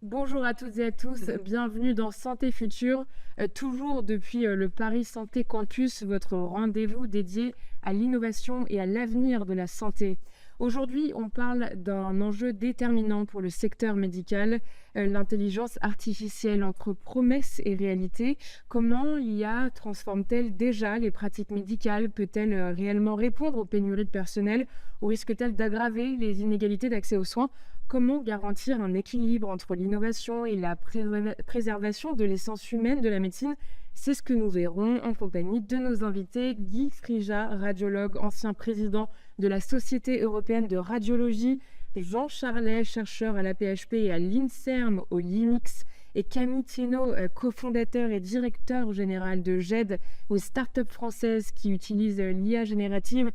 Bonjour à toutes et à tous, bienvenue dans Santé Future, toujours depuis le Paris Santé Campus, votre rendez-vous dédié à l'innovation et à l'avenir de la santé. Aujourd'hui, on parle d'un enjeu déterminant pour le secteur médical, l'intelligence artificielle entre promesses et réalité. Comment l'IA transforme-t-elle déjà les pratiques médicales? Peut-elle réellement répondre aux pénuries de personnel ou risque-t-elle d'aggraver les inégalités d'accès aux soins? Comment garantir un équilibre entre l'innovation et la préservation de l'essence humaine de la médecine? C'est ce que nous verrons en compagnie de nos invités. Guy Frija, radiologue, ancien président de la Société européenne de radiologie, Jean Charlet, chercheur à la PHP et à l'INSERM au LIMIX, et Camille Thienot, cofondateur et directeur général de GED, une start-up française qui utilise l'IA générative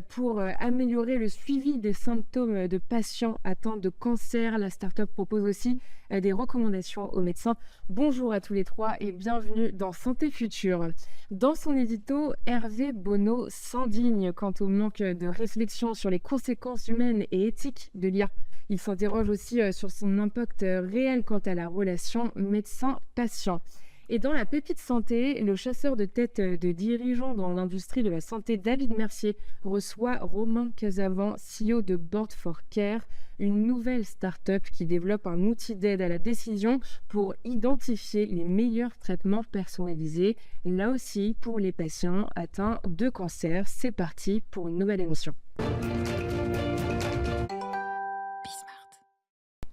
pour améliorer le suivi des symptômes de patients atteints de cancer. La start-up propose aussi des recommandations aux médecins. Bonjour à tous les trois et bienvenue dans Santé Future. Dans son édito, Hervé Bonneau s'indigne quant au manque de réflexion sur les conséquences humaines et éthiques de l'IA. Il s'interroge aussi sur son impact réel quant à la relation médecin-patient. Et dans la pépite santé, le chasseur de tête de dirigeants dans l'industrie de la santé, David Mercier, reçoit Romain Casavant, CEO de Board for Care, une nouvelle start-up qui développe un outil d'aide à la décision pour identifier les meilleurs traitements personnalisés, là aussi pour les patients atteints de cancer. C'est parti pour une nouvelle émission.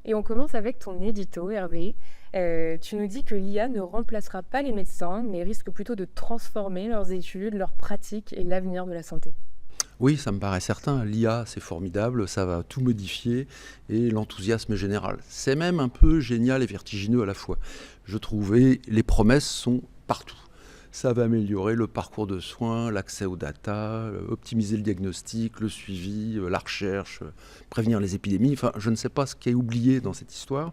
Et on commence avec ton édito, Hervé. Tu nous dis que l'IA ne remplacera pas les médecins, mais risque plutôt de transformer leurs études, leurs pratiques et l'avenir de la santé. Oui, ça me paraît certain. L'IA, c'est formidable, ça va tout modifier et l'enthousiasme est général. C'est même un peu génial et vertigineux à la fois. Je trouvais les promesses sont partout. Ça va améliorer le parcours de soins, l'accès aux data, optimiser le diagnostic, le suivi, la recherche, prévenir les épidémies. Enfin, je ne sais pas ce qui est oublié dans cette histoire.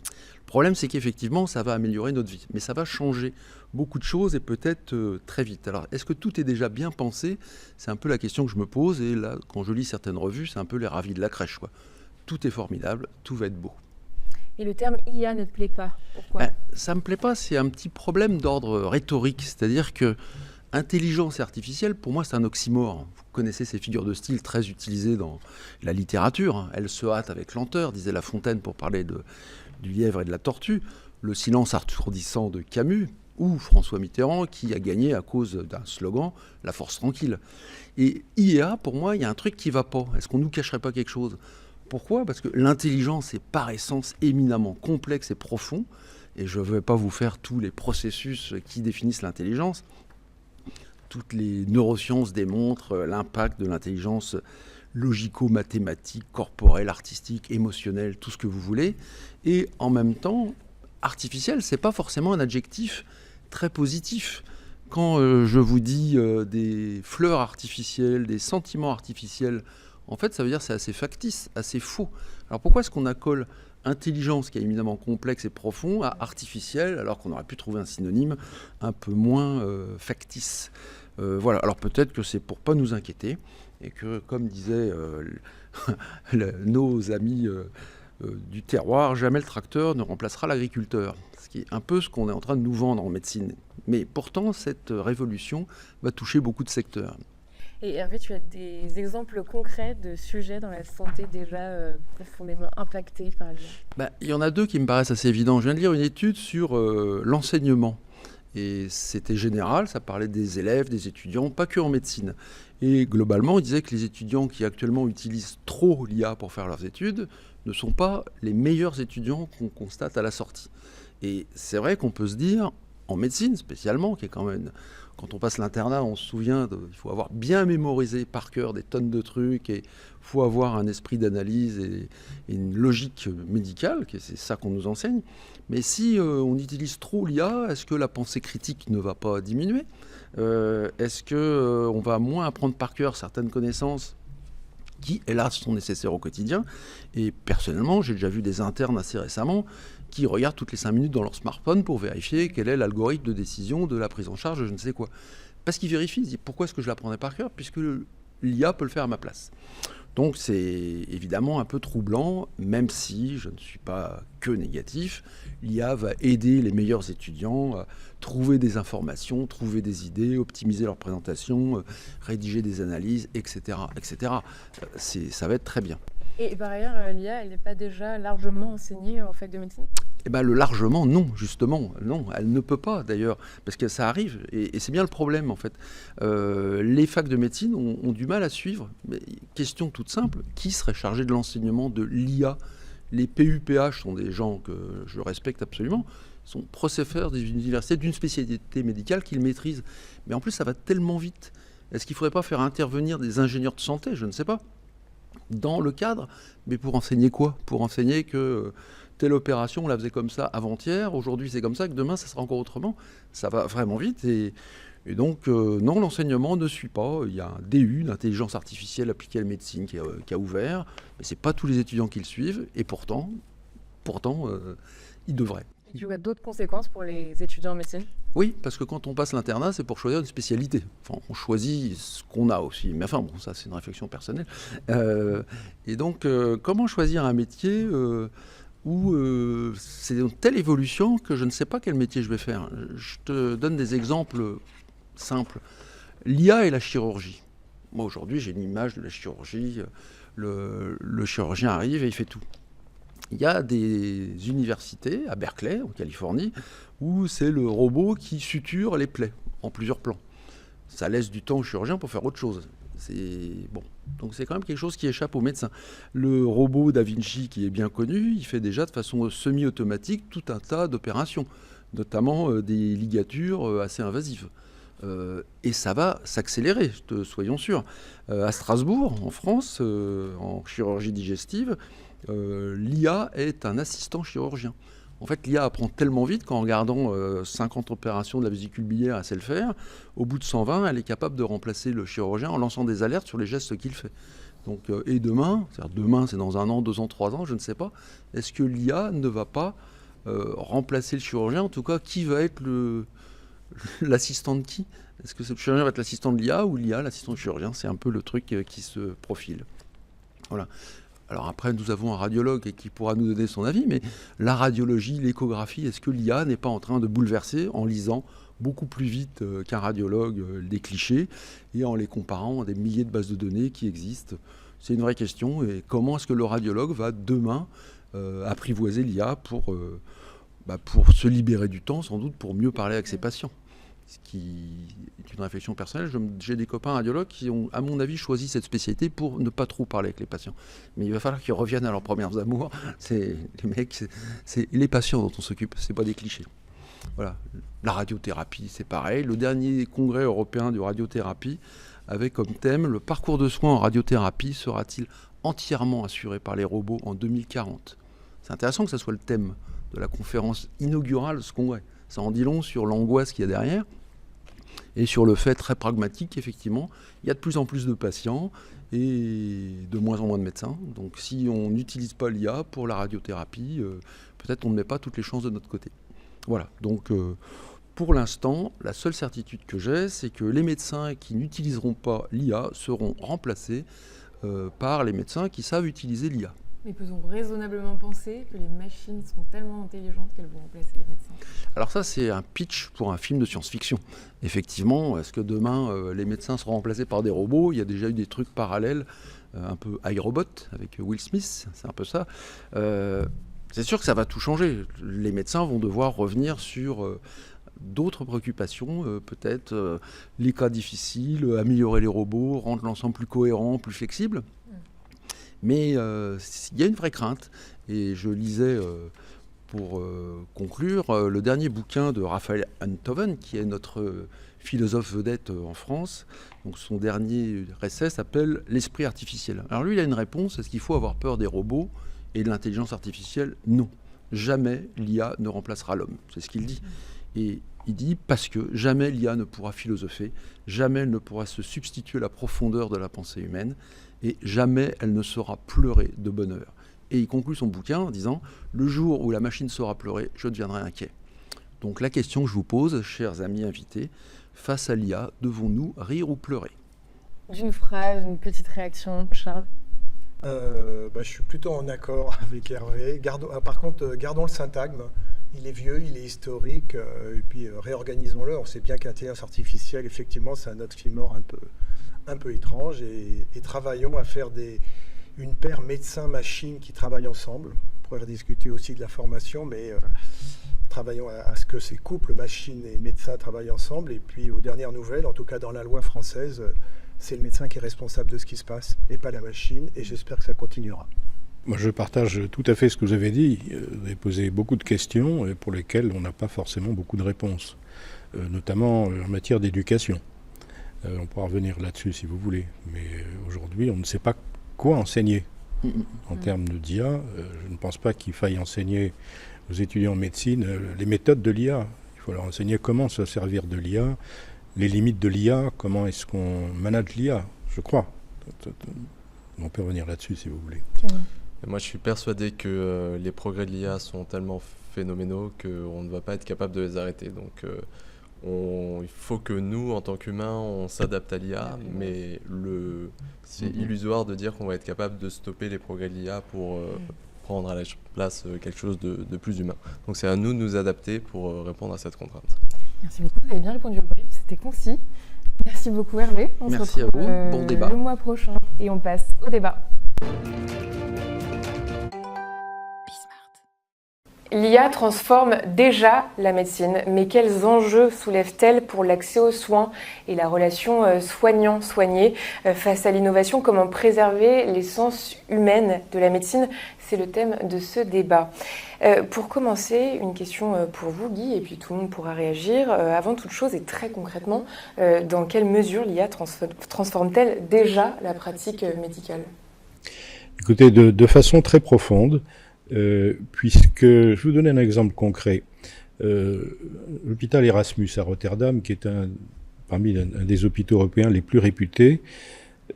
Le problème, c'est qu'effectivement, ça va améliorer notre vie. Mais ça va changer beaucoup de choses et peut-être très vite. Alors, est-ce que tout est déjà bien pensé? C'est un peu la question que je me pose. Et là, quand je lis certaines revues, c'est un peu les ravis de la crèche, quoi. Tout est formidable, tout va être beau. Et le terme IA ne te plaît pas? Pourquoi? Ça ne me plaît pas, c'est un petit problème d'ordre rhétorique. C'est-à-dire que intelligence artificielle, pour moi, c'est un oxymore. Vous connaissez ces figures de style très utilisées dans la littérature. Elle se hâte avec lenteur, disait La Fontaine pour parler du lièvre et de la tortue. Le silence assourdissant de Camus ou François Mitterrand qui a gagné à cause d'un slogan, la force tranquille. Et IA, pour moi, il y a un truc qui ne va pas. Est-ce qu'on ne nous cacherait pas quelque chose? Pourquoi? Parce que l'intelligence est par essence éminemment complexe et profond. Et je ne vais pas vous faire tous les processus qui définissent l'intelligence. Toutes les neurosciences démontrent l'impact de l'intelligence logico-mathématique, corporelle, artistique, émotionnelle, tout ce que vous voulez. Et en même temps, artificiel, ce n'est pas forcément un adjectif très positif. Quand je vous dis des fleurs artificielles, des sentiments artificiels, en fait, ça veut dire que c'est assez factice, assez faux. Alors pourquoi est-ce qu'on accole intelligence, qui est éminemment complexe et profond, à artificiel, alors qu'on aurait pu trouver un synonyme un peu moins factice? Voilà. Alors peut-être que c'est pour ne pas nous inquiéter, et que, comme disaient nos amis du terroir, jamais le tracteur ne remplacera l'agriculteur. Ce qui est un peu ce qu'on est en train de nous vendre en médecine. Mais pourtant, cette révolution va toucher beaucoup de secteurs. Et Hervé, tu as des exemples concrets de sujets dans la santé déjà profondément impactés par l'IA? Il y en a deux qui me paraissent assez évidents. Je viens de lire une étude sur l'enseignement. Et c'était général, ça parlait des élèves, des étudiants, pas que en médecine. Et globalement, il disait que les étudiants qui actuellement utilisent trop l'IA pour faire leurs études ne sont pas les meilleurs étudiants qu'on constate à la sortie. Et c'est vrai qu'on peut se dire, en médecine spécialement, qui est quand même... Quand on passe l'internat, on se souvient il faut avoir bien mémorisé par cœur des tonnes de trucs et il faut avoir un esprit d'analyse et une logique médicale, c'est ça qu'on nous enseigne. Mais si on utilise trop l'IA, est-ce que la pensée critique ne va pas diminuer? Est-ce qu'on va moins apprendre par cœur certaines connaissances qui, hélas, sont nécessaires au quotidien? Et personnellement, j'ai déjà vu des internes assez récemment qui regardent toutes les 5 minutes dans leur smartphone pour vérifier quel est l'algorithme de décision de la prise en charge de je ne sais quoi. Parce qu'ils vérifient, ils disent pourquoi est-ce que je l'apprendrais par cœur, puisque l'IA peut le faire à ma place. Donc c'est évidemment un peu troublant, même si je ne suis pas que négatif. L'IA va aider les meilleurs étudiants à trouver des informations, trouver des idées, optimiser leur présentation, rédiger des analyses, etc. etc. Ça va être très bien. Et par ailleurs, l'IA, elle n'est pas déjà largement enseignée en fac de médecine ? Eh ben, le largement, non, justement. Non, elle ne peut pas, d'ailleurs, parce que ça arrive, et c'est bien le problème, en fait. Les facs de médecine ont du mal à suivre. Mais, question toute simple, qui serait chargé de l'enseignement de l'IA ? Les PUPH sont des gens que je respecte absolument, sont professeurs des universités d'une spécialité médicale qu'ils maîtrisent. Mais en plus, ça va tellement vite. Est-ce qu'il ne faudrait pas faire intervenir des ingénieurs de santé ? Je ne sais pas. Dans le cadre, mais pour enseigner quoi ? Pour enseigner que telle opération, on la faisait comme ça avant-hier, aujourd'hui c'est comme ça, que demain ça sera encore autrement. Ça va vraiment vite et donc non, l'enseignement ne suit pas. Il y a un DU d'intelligence artificielle appliquée à la médecine qui a ouvert, mais ce n'est pas tous les étudiants qui le suivent et pourtant ils devraient. Tu vois d'autres conséquences pour les étudiants en médecine ? Oui, parce que quand on passe l'internat, c'est pour choisir une spécialité. Enfin, on choisit ce qu'on a aussi. Mais enfin, bon, ça, c'est une réflexion personnelle. Et donc, comment choisir un métier où c'est une telle évolution que je ne sais pas quel métier je vais faire. Je te donne des exemples simples. L'IA et la chirurgie. Moi, aujourd'hui, j'ai une image de la chirurgie. Le chirurgien arrive et il fait tout. Il y a des universités, à Berkeley, en Californie, où c'est le robot qui suture les plaies en plusieurs plans. Ça laisse du temps au chirurgien pour faire autre chose. Bon. Donc c'est quand même quelque chose qui échappe aux médecins. Le robot Da Vinci, qui est bien connu, il fait déjà de façon semi-automatique tout un tas d'opérations, notamment des ligatures assez invasives. Et ça va s'accélérer, soyons sûrs. À Strasbourg, en France, en chirurgie digestive, l'IA est un assistant chirurgien. En fait, l'IA apprend tellement vite qu'en regardant 50 opérations de la vésicule biliaire, elle sait le faire. Au bout de 120, elle est capable de remplacer le chirurgien en lançant des alertes sur les gestes qu'il fait. Donc, et demain, c'est dans 1 an, 2 ans, 3 ans, je ne sais pas, est-ce que l'IA ne va pas remplacer le chirurgien ? En tout cas, qui va être l'assistant de qui ? Est-ce que le chirurgien va être l'assistant de l'IA ou l'IA l'assistant du chirurgien ? C'est un peu le truc qui se profile. Voilà. Alors après, nous avons un radiologue qui pourra nous donner son avis, mais la radiologie, l'échographie, est-ce que l'IA n'est pas en train de bouleverser en lisant beaucoup plus vite qu'un radiologue des clichés et en les comparant à des milliers de bases de données qui existent ? C'est une vraie question. Et comment est-ce que le radiologue va demain apprivoiser l'IA pour se libérer du temps, sans doute pour mieux parler avec ses patients ? Ce qui est une réflexion personnelle. J'ai des copains radiologues qui ont, à mon avis, choisi cette spécialité pour ne pas trop parler avec les patients. Mais il va falloir qu'ils reviennent à leurs premières amours. C'est les mecs, c'est les patients dont on s'occupe, c'est pas des clichés. Voilà. La radiothérapie, c'est pareil. Le dernier congrès européen de radiothérapie avait comme thème: le parcours de soins en radiothérapie sera-t-il entièrement assuré par les robots en 2040 ? C'est intéressant que ce soit le thème de la conférence inaugurale de ce congrès. Ça en dit long sur l'angoisse qu'il y a derrière et sur le fait très pragmatique qu'effectivement, il y a de plus en plus de patients et de moins en moins de médecins. Donc si on n'utilise pas l'IA pour la radiothérapie, peut-être on ne met pas toutes les chances de notre côté. Voilà, donc pour l'instant, la seule certitude que j'ai, c'est que les médecins qui n'utiliseront pas l'IA seront remplacés par les médecins qui savent utiliser l'IA. Mais peut-on raisonnablement penser que les machines sont tellement intelligentes qu'elles vont remplacer les médecins ? Alors ça, c'est un pitch pour un film de science-fiction. Effectivement, est-ce que demain, les médecins seront remplacés par des robots ? Il y a déjà eu des trucs parallèles, un peu iRobot avec Will Smith, c'est un peu ça. C'est sûr que ça va tout changer. Les médecins vont devoir revenir sur d'autres préoccupations, peut-être les cas difficiles, améliorer les robots, rendre l'ensemble plus cohérent, plus flexible. Mais il y a une vraie crainte. Et je lisais, pour conclure, le dernier bouquin de Raphaël Enthoven, qui est notre philosophe vedette en France. Donc son dernier essai s'appelle « L'esprit artificiel ». Alors lui, il a une réponse. Est-ce qu'il faut avoir peur des robots et de l'intelligence artificielle ? Non. Jamais l'IA ne remplacera l'homme. C'est ce qu'il dit. Et il dit parce que jamais l'IA ne pourra philosopher, jamais elle ne pourra se substituer à la profondeur de la pensée humaine, et jamais elle ne saura pleurer de bonheur. Et il conclut son bouquin en disant « Le jour où la machine saura pleurer, je deviendrai inquiet ». Donc la question que je vous pose, chers amis invités, face à l'IA, devons-nous rire ou pleurer ? D'une phrase, une petite réaction, Charles ? Je suis plutôt en accord avec Hervé. Par contre, gardons le syntagme. Il est vieux, il est historique, et puis réorganisons-le. On sait bien qu'intelligence artificielle, effectivement, c'est un oxymore un peu étrange, et travaillons à faire une paire médecin-machine qui travaillent ensemble. On pourrait discuter aussi de la formation, mais travaillons à ce que ces couples, machine et médecin, travaillent ensemble. Et puis, aux dernières nouvelles, en tout cas dans la loi française, c'est le médecin qui est responsable de ce qui se passe et pas la machine, et j'espère que ça continuera. Moi, je partage tout à fait ce que vous avez dit. Vous avez posé beaucoup de questions pour lesquelles on n'a pas forcément beaucoup de réponses, notamment en matière d'éducation. On pourra revenir là-dessus si vous voulez, mais aujourd'hui, on ne sait pas quoi enseigner en termes de d'IA. Je ne pense pas qu'il faille enseigner aux étudiants en médecine les méthodes de l'IA. Il faut leur enseigner comment se servir de l'IA, les limites de l'IA, comment est-ce qu'on manage l'IA, je crois. On peut revenir là-dessus si vous voulez. Et moi, je suis persuadé que les progrès de l'IA sont tellement phénoménaux qu'on ne va pas être capable de les arrêter. Donc, il faut que nous, en tant qu'humains, on s'adapte à l'IA, mais c'est illusoire de dire qu'on va être capable de stopper les progrès de l'IA pour prendre à la place quelque chose de plus humain. Donc, c'est à nous de nous adapter pour répondre à cette contrainte. Merci beaucoup, vous avez bien répondu au brief, c'était concis. Merci beaucoup Hervé. Merci à vous, bon débat. Le mois prochain et on passe au débat. L'IA transforme déjà la médecine, mais quels enjeux soulève-t-elle pour l'accès aux soins et la relation soignant-soigné face à l'innovation? Comment préserver l'essence humaine de la médecine? C'est le thème de ce débat. Pour commencer, une question pour vous, Guy, et puis tout le monde pourra réagir. Avant toute chose et très concrètement, dans quelle mesure l'IA transforme-t-elle déjà la pratique médicale? Écoutez, de façon très profonde. Puisque, je vais vous donner un exemple concret. L'hôpital Erasmus à Rotterdam, qui est parmi un des hôpitaux européens les plus réputés,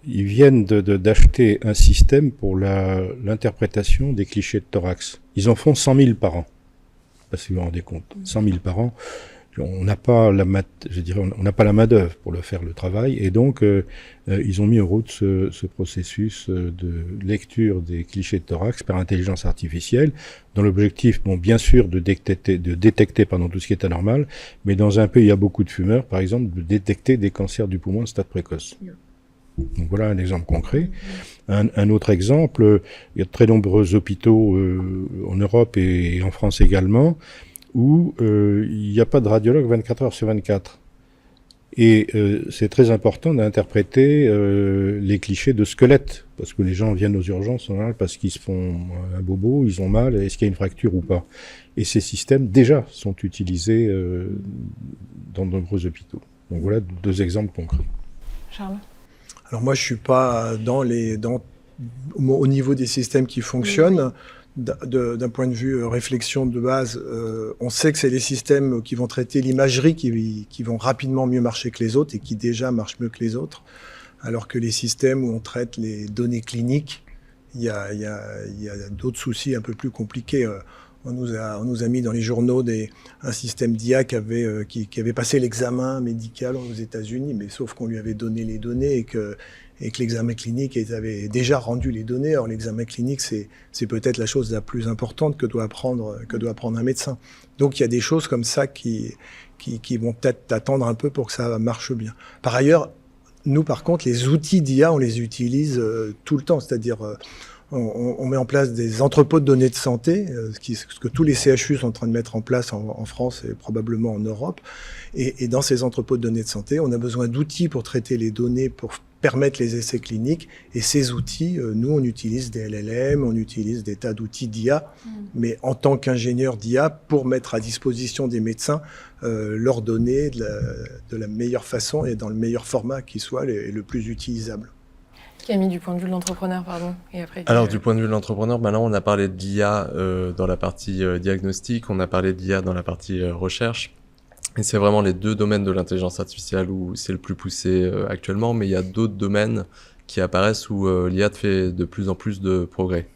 ils viennent d'acheter un système pour l'interprétation des clichés de thorax. Ils en font 100 000 par an. Parce que vous vous rendez compte, 100 000 par an. On n'a pas la main-d'œuvre pour le faire le travail, et donc ils ont mis en route ce processus de lecture des clichés de thorax par intelligence artificielle, dans l'objectif, bien sûr, de détecter tout ce qui est anormal, mais dans un pays où il y a beaucoup de fumeurs, par exemple, de détecter des cancers du poumon de stade précoce. Donc voilà un exemple concret. Un autre exemple, il y a de très nombreux hôpitaux en Europe et en France également, où il n'y a pas de radiologue 24 heures sur 24. Et c'est très important d'interpréter les clichés de squelette, parce que les gens viennent aux urgences en général parce qu'ils se font un bobo, ils ont mal, est-ce qu'il y a une fracture ou pas. Et ces systèmes déjà sont utilisés dans de nombreux hôpitaux. Donc voilà deux exemples concrets. Charles? Alors moi je suis pas au niveau des systèmes qui fonctionnent. D'un point de vue réflexion de base, on sait que c'est les systèmes qui vont traiter l'imagerie qui vont rapidement mieux marcher que les autres et qui déjà marchent mieux que les autres, alors que les systèmes où on traite les données cliniques, il y a d'autres soucis un peu plus compliqués. On nous a mis dans les journaux un système d'IA qui avait passé l'examen médical aux États-Unis, mais sauf qu'on lui avait donné les données et que l'examen clinique avait déjà rendu les données. Or, l'examen clinique, c'est peut-être la chose la plus importante que doit apprendre un médecin. Donc, il y a des choses comme ça qui vont peut-être attendre un peu pour que ça marche bien. Par ailleurs, nous, par contre, les outils d'IA, on les utilise tout le temps. C'est-à-dire, on met en place des entrepôts de données de santé, ce que tous les CHU sont en train de mettre en place en France et probablement en Europe. Et dans ces entrepôts de données de santé, on a besoin d'outils pour traiter les données, pour permettre les essais cliniques. Et ces outils, nous, on utilise des LLM, on utilise des tas d'outils d'IA, mais en tant qu'ingénieur d'IA, pour mettre à disposition des médecins leurs données de la meilleure façon et dans le meilleur format qui soit le plus utilisable. Camille, du point de vue de l'entrepreneur, pardon. Et après, alors, du point de vue de l'entrepreneur, là, on a parlé de l'IA dans la partie diagnostic, on a parlé de l'IA dans la partie recherche. Et c'est vraiment les deux domaines de l'intelligence artificielle où c'est le plus poussé actuellement, mais il y a d'autres domaines qui apparaissent où l'IA fait de plus en plus de progrès.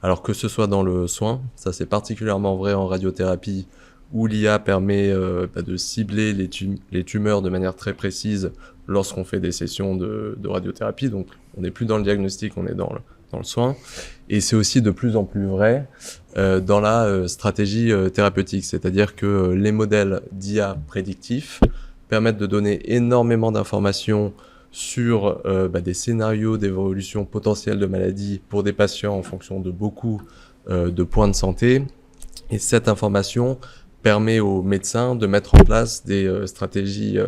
Alors que ce soit dans le soin, ça c'est particulièrement vrai en radiothérapie, où l'IA permet de cibler les tumeurs de manière très précise lorsqu'on fait des sessions de radiothérapie. Donc on n'est plus dans le diagnostic, on est dans dans le soin. Et c'est aussi de plus en plus vrai dans la stratégie thérapeutique, c'est-à-dire que les modèles d'IA prédictifs permettent de donner énormément d'informations sur des scénarios d'évolution potentielle de maladies pour des patients en fonction de beaucoup de points de santé. Et cette information permet aux médecins de mettre en place des stratégies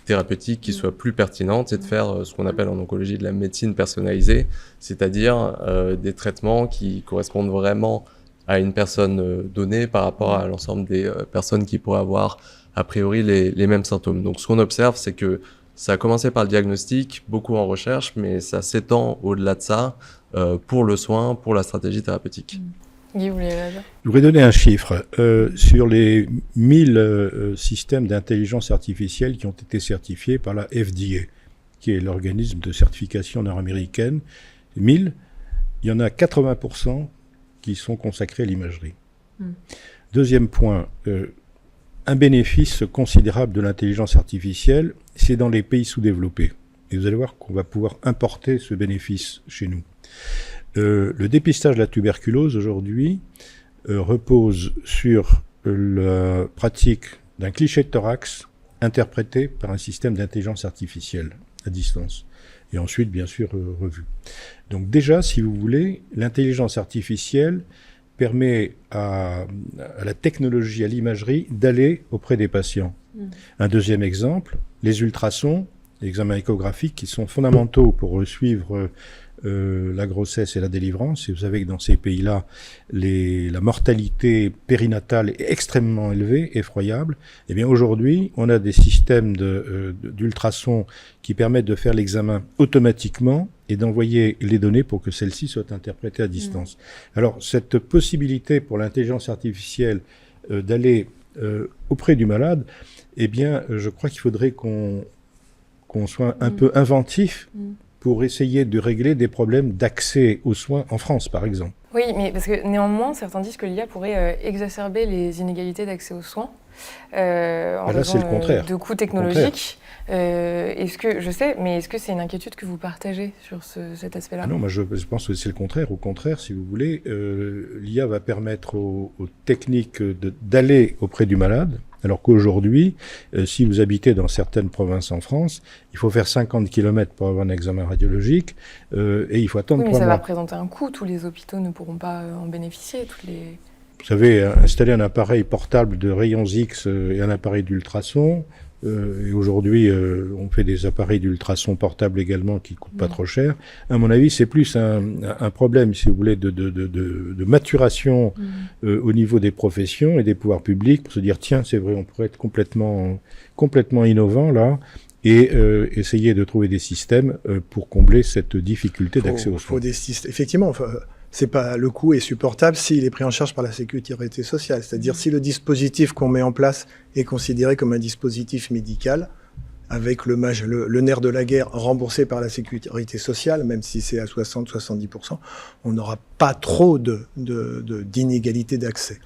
thérapeutiques qui soient plus pertinentes et de faire ce qu'on appelle en oncologie de la médecine personnalisée, c'est-à-dire des traitements qui correspondent vraiment à une personne donnée par rapport à l'ensemble des personnes qui pourraient avoir a priori les mêmes symptômes. Donc ce qu'on observe, c'est que ça a commencé par le diagnostic, beaucoup en recherche, mais ça s'étend au-delà de ça pour le soin, pour la stratégie thérapeutique. Guy, vous voulez réagir ? Je voudrais donner un chiffre. Sur les 1000 systèmes d'intelligence artificielle qui ont été certifiés par la FDA, qui est l'organisme de certification nord-américaine, 1000, il y en a 80% qui sont consacrés à l'imagerie. Deuxième point, un bénéfice considérable de l'intelligence artificielle, c'est dans les pays sous-développés. Et vous allez voir qu'on va pouvoir importer ce bénéfice chez nous. Le dépistage de la tuberculose aujourd'hui repose sur la pratique d'un cliché de thorax interprété par un système d'intelligence artificielle à distance. Et ensuite, bien sûr, revu. Donc déjà, si vous voulez, l'intelligence artificielle permet à la technologie, à l'imagerie, d'aller auprès des patients. Un deuxième exemple, les ultrasons, les examens échographiques qui sont fondamentaux pour suivre la grossesse et la délivrance. Et vous savez que dans ces pays-là, la mortalité périnatale est extrêmement élevée, effroyable. Eh bien aujourd'hui, on a des systèmes d'ultrasons qui permettent de faire l'examen automatiquement et d'envoyer les données pour que celles-ci soient interprétées à distance. Alors cette possibilité pour l'intelligence artificielle d'aller auprès du malade, eh bien je crois qu'il faudrait qu'on soit un peu inventif pour essayer de régler des problèmes d'accès aux soins en France, par exemple. Oui, mais parce que néanmoins, certains disent que l'IA pourrait exacerber les inégalités d'accès aux soins en raison de coûts technologiques. Est-ce que c'est une inquiétude que vous partagez sur cet aspect-là ? Non, moi je pense que c'est le contraire. Au contraire, si vous voulez, l'IA va permettre aux techniques d'aller auprès du malade, alors qu'aujourd'hui, si vous habitez dans certaines provinces en France, il faut faire 50 km pour avoir un examen radiologique et il faut attendre 3 mois. Mais ça va représenter un coût. Tous les hôpitaux ne pourront pas en bénéficier. Vous savez, installer un appareil portable de rayons X et un appareil d'ultrasons, et aujourd'hui, on fait des appareils d'ultrasons portables également qui coûtent pas trop cher. À mon avis, c'est plus un problème, si vous voulez, de maturation au niveau des professions et des pouvoirs publics pour se dire, tiens, c'est vrai, on pourrait être complètement innovant là et essayer de trouver des systèmes pour combler cette difficulté d'accès aux soins. Effectivement, c'est pas, le coût est supportable s'il est pris en charge par la sécurité sociale. C'est-à-dire si le dispositif qu'on met en place est considéré comme un dispositif médical, avec le nerf de la guerre remboursé par la sécurité sociale, même si c'est à 60-70%, on n'aura pas trop d'inégalités d'accès.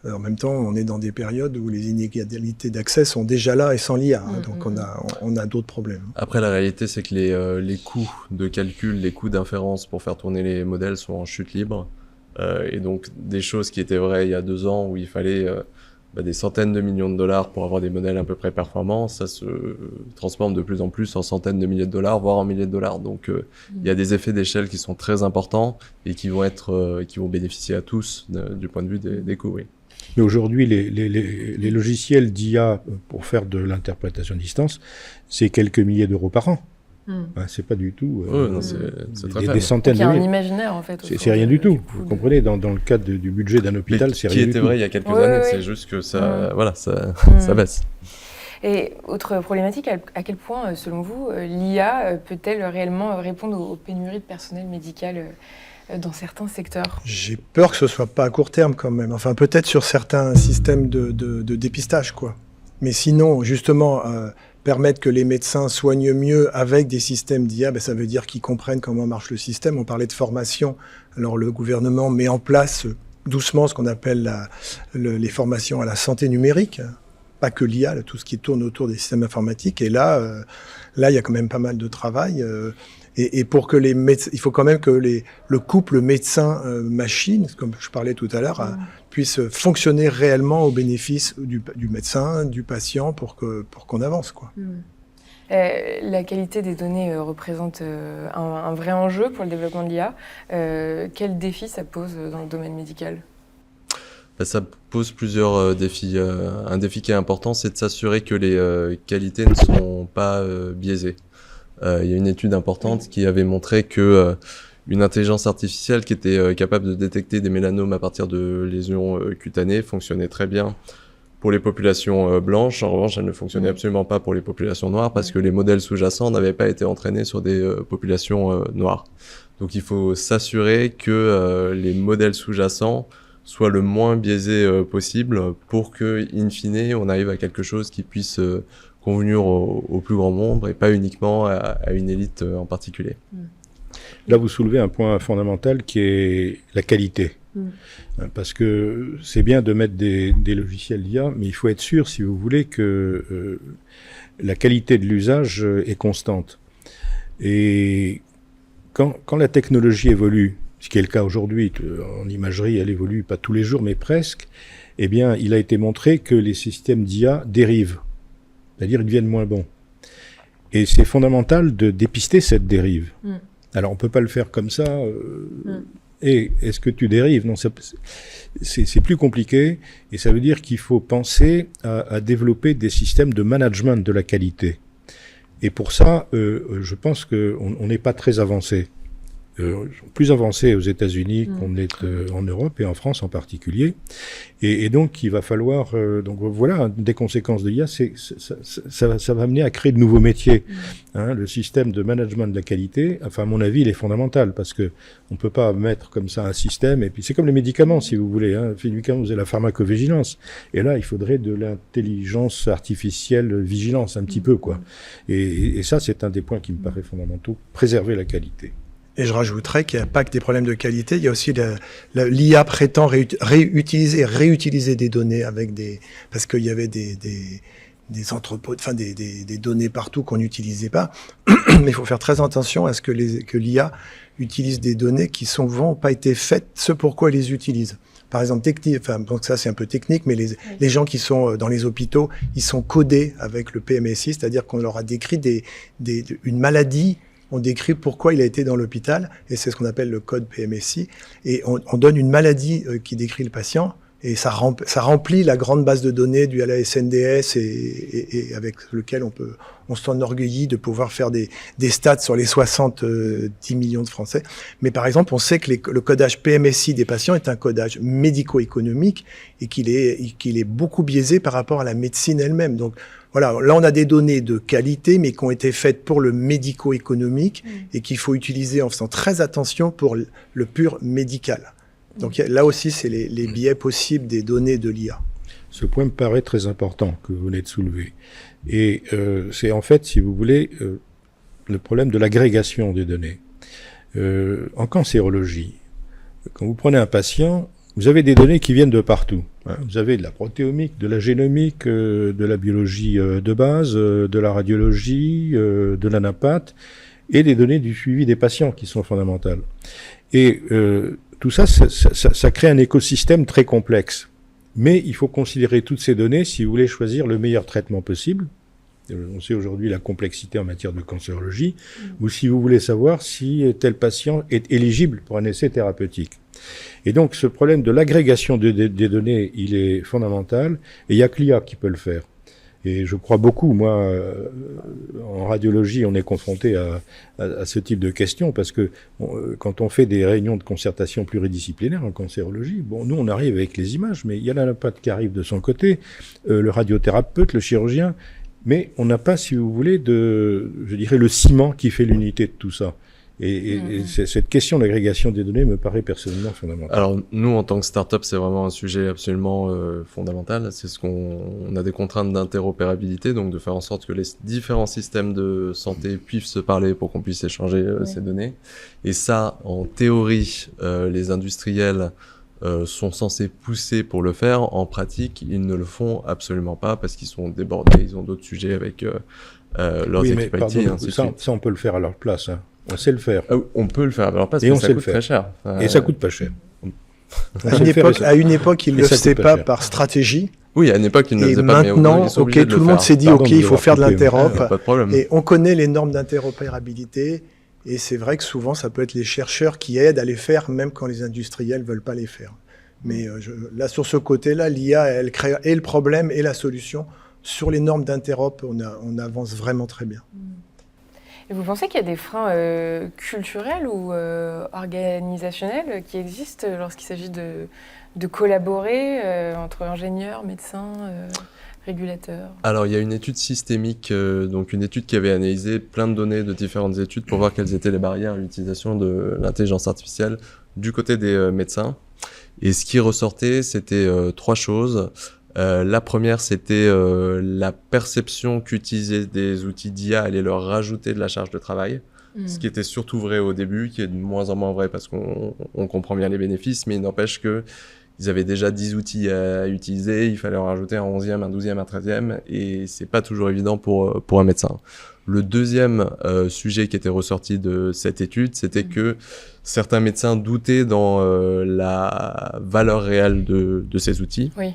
En même temps, on est dans des périodes où les inégalités d'accès sont déjà là et sans l'IA, donc on a d'autres problèmes. Après, la réalité, c'est que les coûts de calcul, les coûts d'inférence pour faire tourner les modèles sont en chute libre. Et donc, des choses qui étaient vraies il y a 2 ans où il fallait des centaines de millions de dollars pour avoir des modèles à peu près performants, ça se transforme de plus en plus en centaines de milliers de dollars, voire en milliers de dollars. Donc, il y a des effets d'échelle qui sont très importants et qui vont bénéficier à tous du point de vue des coûts, oui. Mais aujourd'hui, les logiciels d'IA pour faire de l'interprétation à distance, c'est quelques milliers d'euros par an. C'est pas du tout c'est très faible. des centaines de milliers. Il y a un imaginaire, en fait. C'est rien du tout. Vous comprenez, dans le cadre du budget d'un hôpital, c'est rien du tout. Qui était vrai il y a quelques années, c'est juste que ça baisse. Et autre problématique, à quel point, selon vous, l'IA peut-elle réellement répondre aux pénuries de personnel médical dans certains secteurs? J'ai peur que ce soit pas à court terme quand même. Enfin, peut-être sur certains systèmes de dépistage, quoi. Mais sinon, justement, permettre que les médecins soignent mieux avec des systèmes d'IA, ça veut dire qu'ils comprennent comment marche le système. On parlait de formation. Alors, le gouvernement met en place doucement ce qu'on appelle les formations à la santé numérique. Pas que l'IA, tout ce qui tourne autour des systèmes informatiques. Et là, il y a quand même pas mal de travail. Et pour que les médecins, il faut quand même que le couple médecin-machine, comme je parlais tout à l'heure, puisse fonctionner réellement au bénéfice du médecin, du patient, pour qu'on avance, quoi. La qualité des données représente un vrai enjeu pour le développement de l'IA. Quel défi ça pose dans le domaine médical ? Ça pose plusieurs défis. Un défi qui est important, c'est de s'assurer que les qualités ne sont pas biaisées. Il y a une étude importante qui avait montré que une intelligence artificielle qui était capable de détecter des mélanomes à partir de lésions cutanées fonctionnait très bien pour les populations blanches. En revanche, elle ne fonctionnait absolument pas pour les populations noires parce que les modèles sous-jacents n'avaient pas été entraînés sur des populations noires. Donc il faut s'assurer que les modèles sous-jacents soient le moins biaisés possible pour que, in fine, on arrive à quelque chose qui puisse convenir au plus grand nombre et pas uniquement à une élite en particulier. Là, vous soulevez un point fondamental qui est la qualité. Parce que c'est bien de mettre des logiciels d'IA, mais il faut être sûr, si vous voulez, que la qualité de l'usage est constante. Et quand la technologie évolue, ce qui est le cas aujourd'hui, en imagerie, elle évolue pas tous les jours, mais presque, eh bien, il a été montré que les systèmes d'IA dérivent. C'est-à-dire, ils deviennent moins bons. Et c'est fondamental de dépister cette dérive. Alors, on peut pas le faire comme ça. Et est-ce que tu dérives ? Non, c'est plus compliqué. Et ça veut dire qu'il faut penser à développer des systèmes de management de la qualité. Et pour ça, je pense qu'on n'est pas très avancé. Plus avancé aux États-Unis qu'on l'est en Europe et en France en particulier. Et donc, il va falloir... donc voilà, des conséquences de l'IA, ça va amener à créer de nouveaux métiers. Le système de management de la qualité, enfin, à mon avis, il est fondamental parce que on peut pas mettre comme ça un système. Et puis, c'est comme les médicaments, si vous voulez. Les médicaments, vous avez la pharmacovigilance. Et là, il faudrait de l'intelligence artificielle vigilance, un petit peu, quoi. Et ça, c'est un des points qui me paraît fondamentaux. Préserver la qualité. Et je rajouterais qu'il n'y a pas que des problèmes de qualité, il y a aussi l'IA prétend réutiliser des données parce qu'il y avait des entrepôts, enfin des données partout qu'on n'utilisait pas. Mais il faut faire très attention à ce que l'IA utilise des données qui souvent n'ont pas été faites ce pourquoi ils les utilisent. Par exemple, donc ça c'est un peu technique, mais les gens qui sont dans les hôpitaux, ils sont codés avec le PMSI, c'est-à-dire qu'on leur a décrit une maladie. On décrit pourquoi il a été dans l'hôpital, et c'est ce qu'on appelle le code PMSI. Et on donne une maladie qui décrit le patient, et ça remplit la grande base de données du SNDS et avec lequel on s'enorgueillit de pouvoir faire des stats sur les 70 millions de Français. Mais par exemple, on sait que le codage PMSI des patients est un codage médico-économique et qu'il est beaucoup biaisé par rapport à la médecine elle-même. Donc, voilà, là on a des données de qualité, mais qui ont été faites pour le médico-économique et qu'il faut utiliser en faisant très attention pour le pur médical. Donc là aussi, c'est les biais possibles des données de l'IA. Ce point me paraît très important que vous venez de soulever. Et c'est en fait, si vous voulez, le problème de l'agrégation des données. En cancérologie, quand vous prenez un patient, vous avez des données qui viennent de partout. Vous avez de la protéomique, de la génomique, de la biologie de base, de la radiologie, de l'anapath, et des données du suivi des patients qui sont fondamentales. Et tout ça crée un écosystème très complexe. Mais il faut considérer toutes ces données si vous voulez choisir le meilleur traitement possible. On sait aujourd'hui la complexité en matière de cancérologie, ou si vous voulez savoir si tel patient est éligible pour un essai thérapeutique. Et donc, ce problème de l'agrégation des données, il est fondamental, et il n'y a que l'IA qui peut le faire. Et je crois beaucoup, moi, en radiologie, on est confronté à ce type de questions, parce que quand on fait des réunions de concertation pluridisciplinaire en cancérologie, bon, nous, on arrive avec les images, mais il y a l'anapathe qui arrive de son côté, le radiothérapeute, le chirurgien, mais on n'a pas, si vous voulez, je dirais, le ciment qui fait l'unité de tout ça. Et cette question d'agrégation des données me paraît personnellement fondamentale. Alors nous, en tant que start-up, c'est vraiment un sujet absolument fondamental. C'est on a des contraintes d'interopérabilité, donc de faire en sorte que les différents systèmes de santé puissent se parler pour qu'on puisse échanger ces données. Et ça, en théorie, les industriels sont censés pousser pour le faire. En pratique, ils ne le font absolument pas parce qu'ils sont débordés, ils ont d'autres sujets avec leurs équipes IT. Ça, on peut le faire à leur place. On sait le faire. On peut le faire, alors parce que ça coûte très cher. Et ça coûte pas cher. À une époque, ils ne le faisaient pas par stratégie. Oui, à une époque, ils ne le faisaient pas. Maintenant, tout le monde s'est dit, OK, il faut faire de l'interop. Pas de problème. Et on connaît les normes d'interopérabilité. Et c'est vrai que souvent, ça peut être les chercheurs qui aident à les faire, même quand les industriels ne veulent pas les faire. Mais là, sur ce côté-là, l'IA, elle crée et le problème et la solution. Sur les normes d'interop, on avance vraiment très bien. Et vous pensez qu'il y a des freins culturels ou organisationnels qui existent lorsqu'il s'agit de collaborer entre ingénieurs, médecins, régulateurs? Alors, il y a une étude systémique, donc une étude qui avait analysé plein de données de différentes études pour voir quelles étaient les barrières à l'utilisation de l'intelligence artificielle du côté des médecins. Et ce qui ressortait, c'était 3 choses. La première, c'était la perception qu'utiliser des outils d'IA allait leur rajouter de la charge de travail, ce qui était surtout vrai au début, qui est de moins en moins vrai parce qu'on comprend bien les bénéfices, mais il n'empêche que ils avaient déjà 10 outils à utiliser, il fallait en rajouter un 11e, un 12e, un 13e, et c'est pas toujours évident pour un médecin. Le deuxième sujet qui était ressorti de cette étude, c'était que certains médecins doutaient dans la valeur réelle de ces outils. Oui.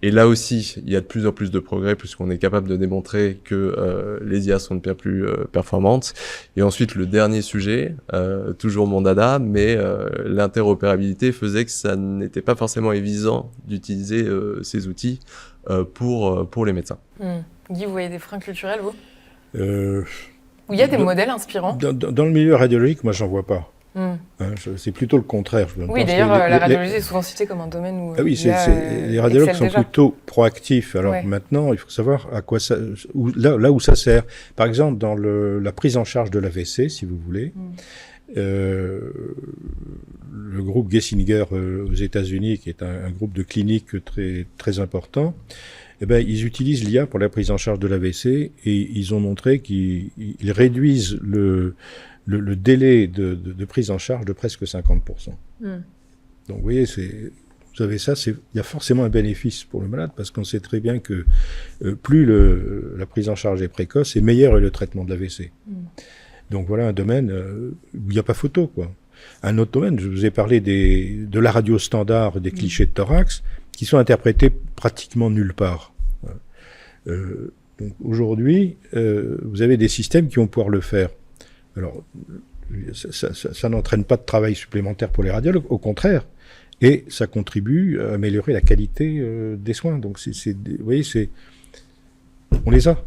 Et là aussi, il y a de plus en plus de progrès puisqu'on est capable de démontrer que les IA sont de bien plus performantes. Et ensuite, le dernier sujet, toujours mon dada, mais l'interopérabilité faisait que ça n'était pas forcément évident d'utiliser ces outils pour les médecins. Guy, vous voyez des freins culturels, vous? Où il y a des modèles inspirants? Dans le milieu radiologique, moi, j'en vois pas. C'est plutôt le contraire. Oui, d'ailleurs, la radiologie est souvent citée comme un domaine où les radiologues sont plutôt proactifs. Alors maintenant, il faut savoir à quoi ça, là où ça sert. Par exemple, dans la prise en charge de l'AVC, si vous voulez, le groupe Geisinger aux États-Unis, qui est un groupe de cliniques très très important, eh ben, ils utilisent l'IA pour la prise en charge de l'AVC et ils ont montré qu'ils réduisent le délai de prise en charge de presque 50%. Donc, vous voyez, vous avez ça, il y a forcément un bénéfice pour le malade parce qu'on sait très bien que plus la prise en charge est précoce et meilleur est le traitement de l'AVC. Donc voilà un domaine où il n'y a pas photo, quoi. Un autre domaine, je vous ai parlé de la radio standard, des clichés de thorax, qui sont interprétés pratiquement nulle part. Donc aujourd'hui, vous avez des systèmes qui vont pouvoir le faire. Alors, ça n'entraîne pas de travail supplémentaire pour les radiologues, au contraire, et ça contribue à améliorer la qualité des soins. Donc, vous voyez, on les a.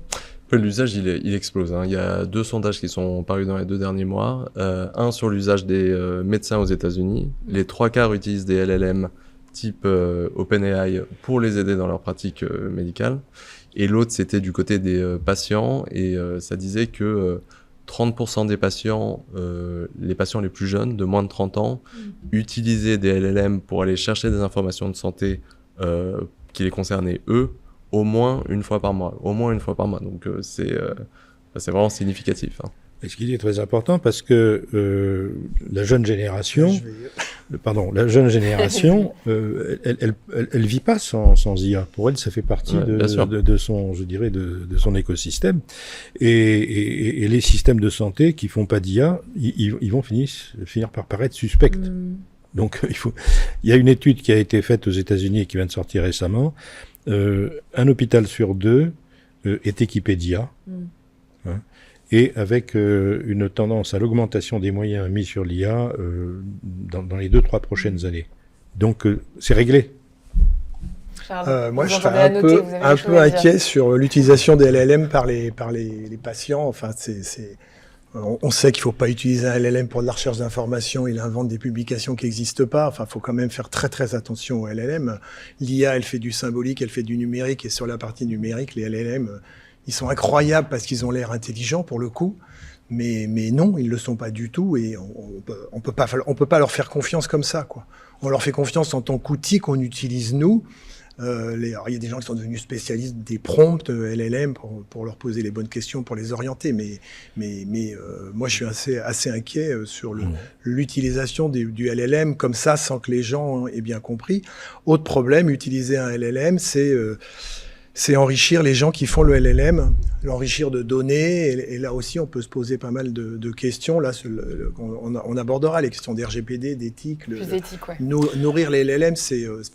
L'usage, il explose. Il y a 2 sondages qui sont parus dans les 2 derniers mois. Un sur l'usage des médecins aux États-Unis. Les 3/4 utilisent des LLM type OpenAI pour les aider dans leur pratique médicale. Et l'autre, c'était du côté des patients, et ça disait que 30% des patients, les patients les plus jeunes, de moins de 30 ans, utilisaient des LLM pour aller chercher des informations de santé qui les concernaient eux, au moins une fois par mois. Donc c'est vraiment significatif. Et ce qui est très important parce que la jeune génération, elle vit pas sans IA. Pour elle, ça fait partie de son écosystème. Et les systèmes de santé qui font pas d'IA, ils vont finir par paraître suspects. Donc il y a une étude qui a été faite aux États-Unis et qui vient de sortir récemment. Un hôpital sur 2 est équipé d'IA. Et avec une tendance à l'augmentation des moyens mis sur l'IA dans les 2-3 prochaines années. Donc, c'est réglé. Moi, je serais un peu inquiet sur l'utilisation des LLM par les patients. Enfin, on sait qu'il ne faut pas utiliser un LLM pour de la recherche d'informations. Il invente des publications qui n'existent pas. Enfin, il faut quand même faire très, très attention aux LLM. L'IA, elle fait du symbolique, elle fait du numérique. Et sur la partie numérique, les LLM... ils sont incroyables parce qu'ils ont l'air intelligents pour le coup, mais non, ils le sont pas du tout et on peut pas leur faire confiance comme ça, quoi. On leur fait confiance en tant qu'outil qu'on utilise nous. Alors, il y a des gens qui sont devenus spécialistes des prompts LLM pour leur poser les bonnes questions, pour les orienter, mais moi je suis assez inquiet sur l'utilisation du LLM comme ça sans que les gens aient bien compris. Autre problème, utiliser un LLM, c'est enrichir les gens qui font le LLM, l'enrichir de données. Et là aussi, on peut se poser pas mal de questions. Là, on abordera les questions d'RGPD, d'éthique. Plus éthique, ouais. Nourrir les LLM,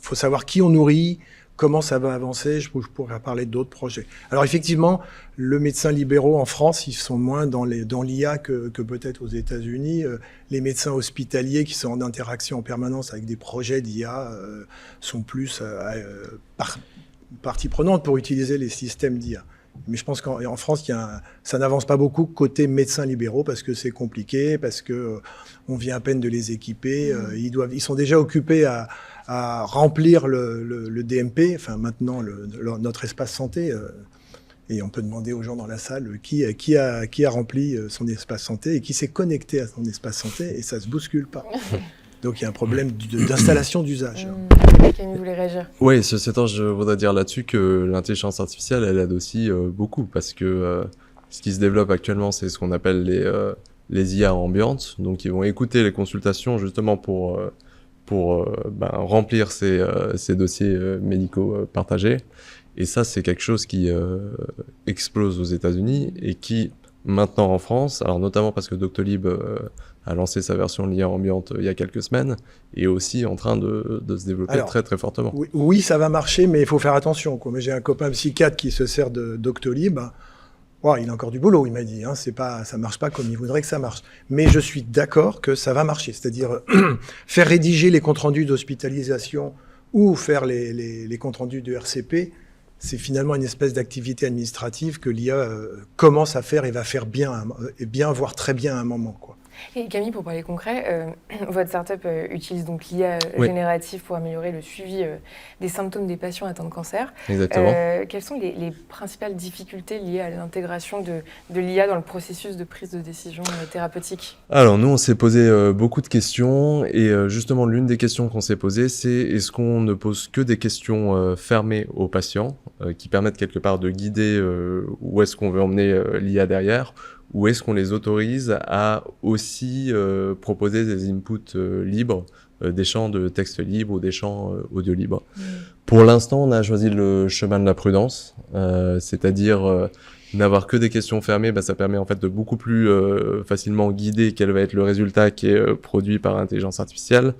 faut savoir qui on nourrit, comment ça va avancer. Je pourrais parler d'autres projets. Alors effectivement, le médecin libéraux en France, ils sont moins dans l'IA que peut-être aux États-Unis. Les médecins hospitaliers qui sont en interaction en permanence avec des projets d'IA sont plus partie prenante pour utiliser les systèmes d'IA. Mais je pense qu'en France, ça n'avance pas beaucoup côté médecins libéraux parce que c'est compliqué, parce que on vient à peine de les équiper. Ils sont déjà occupés à remplir le DMP, enfin maintenant notre espace santé. Et on peut demander aux gens dans la salle qui a rempli son espace santé et qui s'est connecté à son espace santé, et ça se bouscule pas. Donc il y a un problème d'installation d'usage. Camille voulait réagir. Oui, ceci étant, je voudrais dire là-dessus que l'intelligence artificielle, elle aide aussi beaucoup, parce que ce qui se développe actuellement, c'est ce qu'on appelle les IA ambiantes. Donc ils vont écouter les consultations justement pour remplir ces dossiers médicaux partagés. Et ça, c'est quelque chose qui explose aux États-Unis et qui, maintenant en France, alors notamment parce que Doctolib a lancé sa version de l'IA ambiante il y a quelques semaines, est aussi en train de se développer très très fortement. Oui, ça va marcher, mais il faut faire attention, quoi. Moi, j'ai un copain psychiatre qui se sert de Doctolib. Il a encore du boulot, il m'a dit. Ça marche pas comme il voudrait que ça marche. Mais je suis d'accord que ça va marcher. C'est-à-dire faire rédiger les comptes rendus d'hospitalisation ou faire les comptes rendus de RCP, c'est finalement une espèce d'activité administrative que l'IA commence à faire et va faire bien, voire très bien à un moment, quoi. Et Camille, pour parler concret, votre startup utilise donc l'IA générative pour améliorer le suivi des symptômes des patients atteints de cancer. Exactement. Quelles sont les principales difficultés liées à l'intégration de l'IA dans le processus de prise de décision thérapeutique ? Alors nous, on s'est posé beaucoup de questions, et justement l'une des questions qu'on s'est posées, c'est est-ce qu'on ne pose que des questions fermées aux patients, qui permettent quelque part de guider où est-ce qu'on veut emmener l'IA derrière, ou est-ce qu'on les autorise à aussi proposer des inputs libres, des champs de texte libre ou des champs audio libres. Pour l'instant, on a choisi le chemin de la prudence, c'est-à-dire n'avoir que des questions fermées, ça permet en fait de beaucoup plus facilement guider quel va être le résultat qui est produit par l'intelligence artificielle.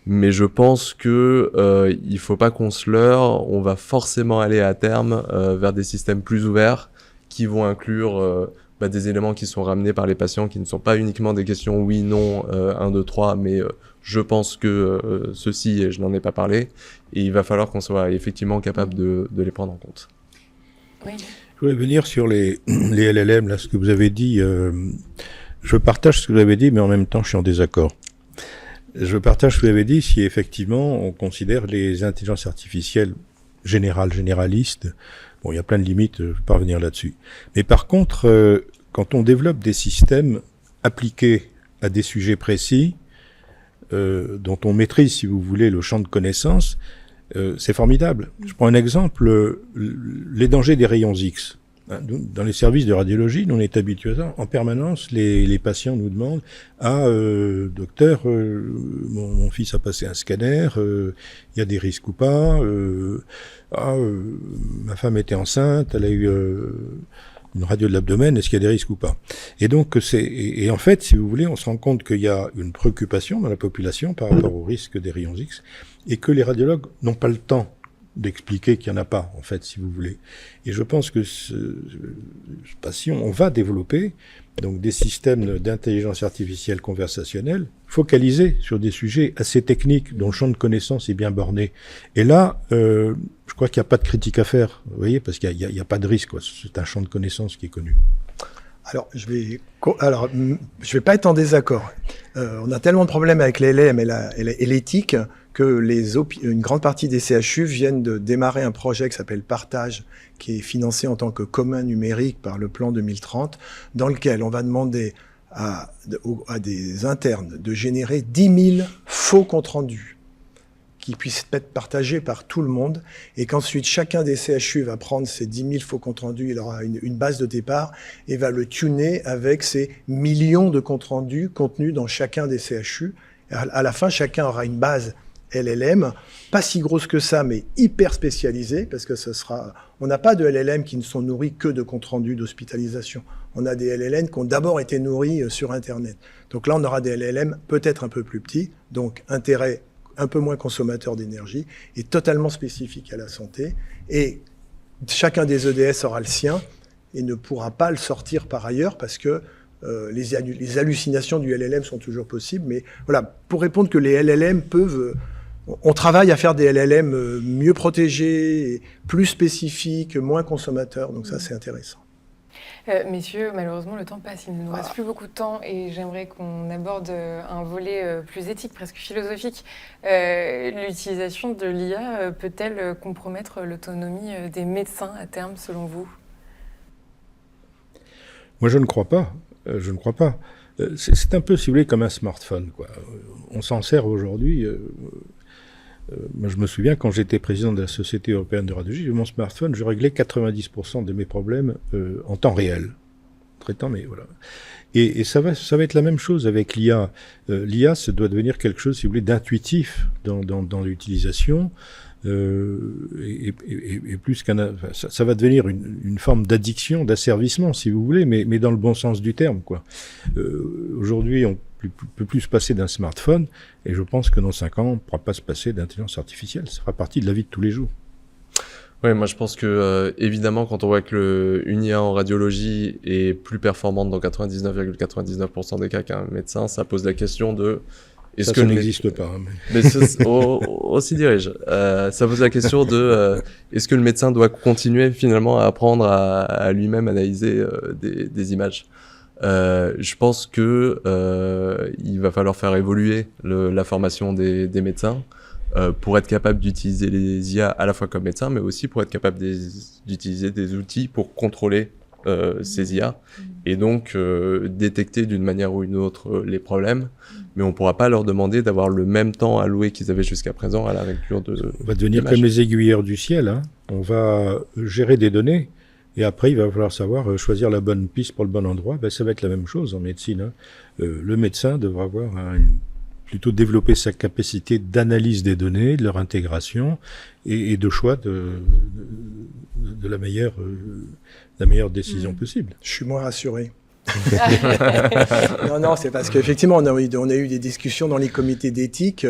Mais je pense que il faut pas qu'on se leurre, on va forcément aller à terme vers des systèmes plus ouverts qui vont inclure des éléments qui sont ramenés par les patients, qui ne sont pas uniquement des questions oui, non, 1, 2, 3, mais je pense que ceci, et je n'en ai pas parlé, et il va falloir qu'on soit effectivement capable de les prendre en compte. Oui. Je voulais venir sur les LLM, là, ce que vous avez dit. Je partage ce que vous avez dit, mais en même temps, je suis en désaccord. Je partage ce que vous avez dit si effectivement on considère les intelligences artificielles généralistes. Bon, il y a plein de limites, je ne vais pas revenir là-dessus. Mais par contre, quand on développe des systèmes appliqués à des sujets précis, dont on maîtrise, si vous voulez, le champ de connaissances, c'est formidable. Je prends un exemple, les dangers des rayons X. Dans les services de radiologie, nous on est habitués à ça. En permanence, les patients nous demandent « Ah, docteur, mon fils a passé un scanner, il y a des risques ou pas ma femme était enceinte, elle a eu une radio de l'abdomen, est-ce qu'il y a des risques ou pas ?» Et donc, et en fait, si vous voulez, on se rend compte qu'il y a une préoccupation dans la population par rapport au risque des rayons X, et que les radiologues n'ont pas le temps d'expliquer qu'il n'y en a pas, en fait, si vous voulez. Et je pense que on va développer donc des systèmes d'intelligence artificielle conversationnelle focalisés sur des sujets assez techniques dont le champ de connaissance est bien borné. Et là, je crois qu'il n'y a pas de critique à faire, vous voyez, parce qu'il n'y a pas de risque, quoi. C'est un champ de connaissance qui est connu. Alors, je vais pas être en désaccord. On a tellement de problèmes avec les LLM et l'éthique que une grande partie des CHU viennent de démarrer un projet qui s'appelle Partage, qui est financé en tant que commun numérique par le plan 2030, dans lequel on va demander à des internes de générer 10 000 faux comptes rendus qui puissent être partagés par tout le monde, et qu'ensuite chacun des CHU va prendre ces 10 000 faux comptes rendus, il aura une base de départ, et va le tuner avec ces millions de comptes rendus contenus dans chacun des CHU. À la fin, chacun aura une base LLM, pas si grosses que ça, mais hyper spécialisées, parce que on n'a pas de LLM qui ne sont nourris que de comptes rendus d'hospitalisation. On a des LLM qui ont d'abord été nourris sur Internet. Donc là, on aura des LLM peut-être un peu plus petits, donc intérêt un peu moins consommateur d'énergie et totalement spécifique à la santé. Et chacun des EDS aura le sien et ne pourra pas le sortir par ailleurs parce que les hallucinations du LLM sont toujours possibles. Mais voilà, pour répondre que les LLM peuvent... on travaille à faire des LLM mieux protégés, plus spécifiques, moins consommateurs. Donc ça, c'est intéressant. Messieurs, malheureusement, le temps passe. Il ne nous reste plus beaucoup de temps et j'aimerais qu'on aborde un volet plus éthique, presque philosophique. L'utilisation de l'IA peut-elle compromettre l'autonomie des médecins à terme, selon vous ? Moi, je ne crois pas. Je ne crois pas. C'est un peu, si vous voulez, comme un smartphone, quoi. On s'en sert aujourd'hui. Moi, je me souviens, quand j'étais président de la Société européenne de radiologie, mon smartphone, je réglais 90% de mes problèmes en temps réel. Traitant, mais voilà. Et ça va être la même chose avec l'IA. L'IA, ça doit devenir quelque chose, si vous voulez, d'intuitif dans l'utilisation. Et plus ça va devenir une forme d'addiction, d'asservissement, si vous voulez, mais dans le bon sens du terme, quoi. Aujourd'hui, on peut plus se passer d'un smartphone, et je pense que dans 5 ans, on ne pourra pas se passer d'intelligence artificielle. Ça fera partie de la vie de tous les jours. Oui, moi je pense que évidemment, quand on voit que une IA en radiologie est plus performante dans 99,99% des cas qu'un médecin, ça pose la question de... Est-ce que ça n'existe pas. Mais aussi dirais-je. Ça pose la question de est-ce que le médecin doit continuer finalement à apprendre à lui-même analyser des images. Je pense que il va falloir faire évoluer la formation des médecins pour être capable d'utiliser les IA à la fois comme médecin, mais aussi pour être capable d'utiliser des outils pour contrôler ces IA et donc détecter d'une manière ou une autre les problèmes, mais on ne pourra pas leur demander d'avoir le même temps alloué qu'ils avaient jusqu'à présent à la lecture de... On va devenir comme les aiguilleurs du ciel, hein. On va gérer des données et après il va falloir savoir choisir la bonne piste pour le bon endroit. Ben, ça va être la même chose en médecine, hein. Le médecin devra avoir plutôt développer sa capacité d'analyse des données, de leur intégration et de choix de la meilleure décision possible. Je suis moins rassuré. Non, c'est parce qu'effectivement, on a eu des discussions dans les comités d'éthique.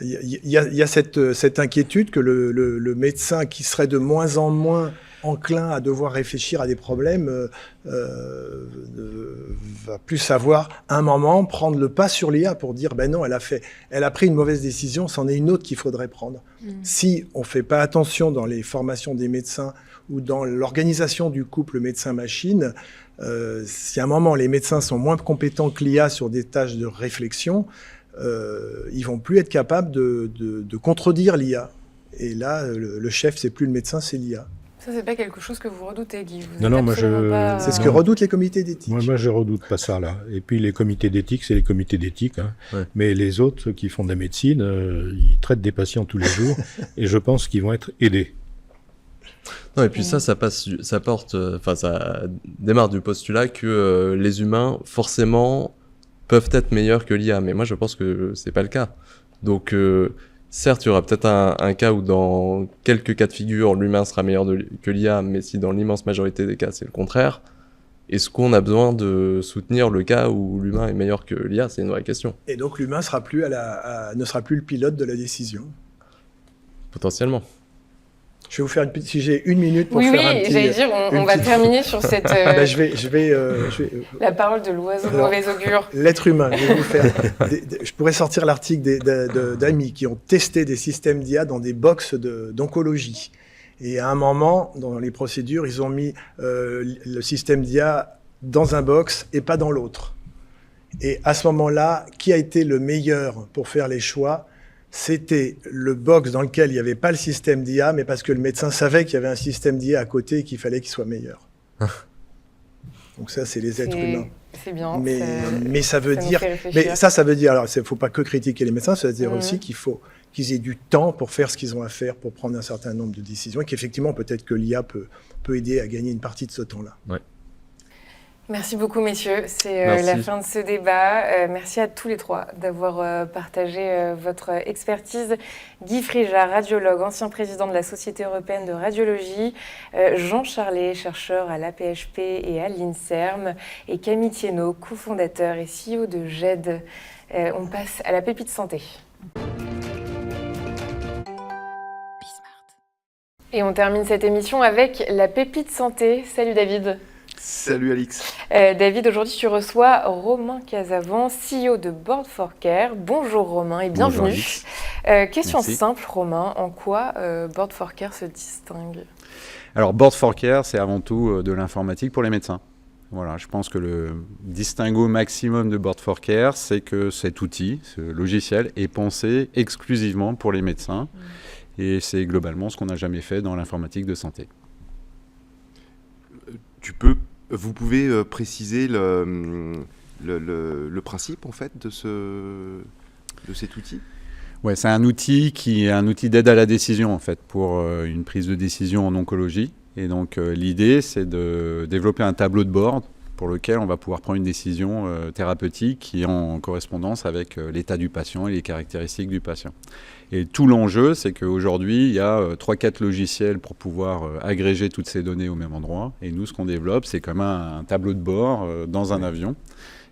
Il y a cette inquiétude que le médecin qui serait de moins en moins enclin à devoir réfléchir à des problèmes va plus savoir à un moment prendre le pas sur l'IA pour dire ben non, elle a pris une mauvaise décision, c'en est une autre qu'il faudrait prendre. Si on fait pas attention dans les formations des médecins ou dans l'organisation du couple médecin-machine, si à un moment les médecins sont moins compétents que l'IA sur des tâches de réflexion, ils vont plus être capables de contredire l'IA. Et là, le chef, c'est plus le médecin, c'est l'IA. Ça, c'est pas quelque chose que vous redoutez, Guy. Non, moi c'est ce que redoutent les comités d'éthique. Moi, je redoute pas ça, là. Et puis, les comités d'éthique, c'est les comités d'éthique, hein. Ouais. Mais les autres, ceux qui font de la médecine, ils traitent des patients tous les jours, et je pense qu'ils vont être aidés. Non, et puis ça démarre du postulat que les humains, forcément, peuvent être meilleurs que l'IA. Mais moi, je pense que c'est pas le cas. Donc, certes, il y aura peut-être un cas où dans quelques cas de figure, l'humain sera meilleur que l'IA, mais si dans l'immense majorité des cas, c'est le contraire, est-ce qu'on a besoin de soutenir le cas où l'humain est meilleur que l'IA? C'est une vraie question. Et donc l'humain ne sera plus le pilote de la décision? Potentiellement. Je vais vous faire si j'ai 1 minute pour faire un petit... Oui, j'allais dire, on va terminer sur cette... je vais la parole de l'oiseau de mauvais augure. L'être humain, je vais vous faire... je pourrais sortir l'article d'amis qui ont testé des systèmes d'IA dans des box d'oncologie. Et à un moment, dans les procédures, ils ont mis le système d'IA dans un box et pas dans l'autre. Et à ce moment-là, qui a été le meilleur pour faire les choix? C'était le box dans lequel il n'y avait pas le système d'IA, mais parce que le médecin savait qu'il y avait un système d'IA à côté et qu'il fallait qu'il soit meilleur. Donc ça, c'est les êtres humains. C'est bien. Mais ça veut dire... Mais ça veut dire... Alors, il ne faut pas que critiquer les médecins, ça veut dire aussi qu'il faut qu'ils aient du temps pour faire ce qu'ils ont à faire, pour prendre un certain nombre de décisions, et qu'effectivement, peut-être que l'IA peut aider à gagner une partie de ce temps-là. Ouais. Merci beaucoup, messieurs. C'est la fin de ce débat. Merci à tous les trois d'avoir partagé votre expertise. Guy Frija, radiologue, ancien président de la Société européenne de radiologie. Jean Charlet, chercheur à l'APHP et à l'INSERM. Et Camille Thienot, cofondateur et CEO de GED. On passe à la pépite santé. Et on termine cette émission avec la pépite santé. Salut David. Salut Alix. David, aujourd'hui tu reçois Romain Casavant, CEO de Board for Care. Bonjour Romain et bienvenue. Bonjour question Merci. simple Romain, en quoi Board for Care se distingue? Alors Board for Care, c'est avant tout de l'informatique pour les médecins. Voilà, je pense que le distinguo maximum de Board for Care, c'est que cet outil, ce logiciel, est pensé exclusivement pour les médecins. Et c'est globalement ce qu'on n'a jamais fait dans l'informatique de santé. Vous pouvez préciser le principe en fait de cet outil ? Ouais, c'est un outil qui est un outil d'aide à la décision en fait pour une prise de décision en oncologie. Et donc l'idée, c'est de développer un tableau de bord pour lequel on va pouvoir prendre une décision thérapeutique qui est en correspondance avec l'état du patient et les caractéristiques du patient. Et tout l'enjeu, c'est qu'aujourd'hui, il y a 3-4 logiciels pour pouvoir agréger toutes ces données au même endroit. Et nous, ce qu'on développe, c'est comme un tableau de bord dans un avion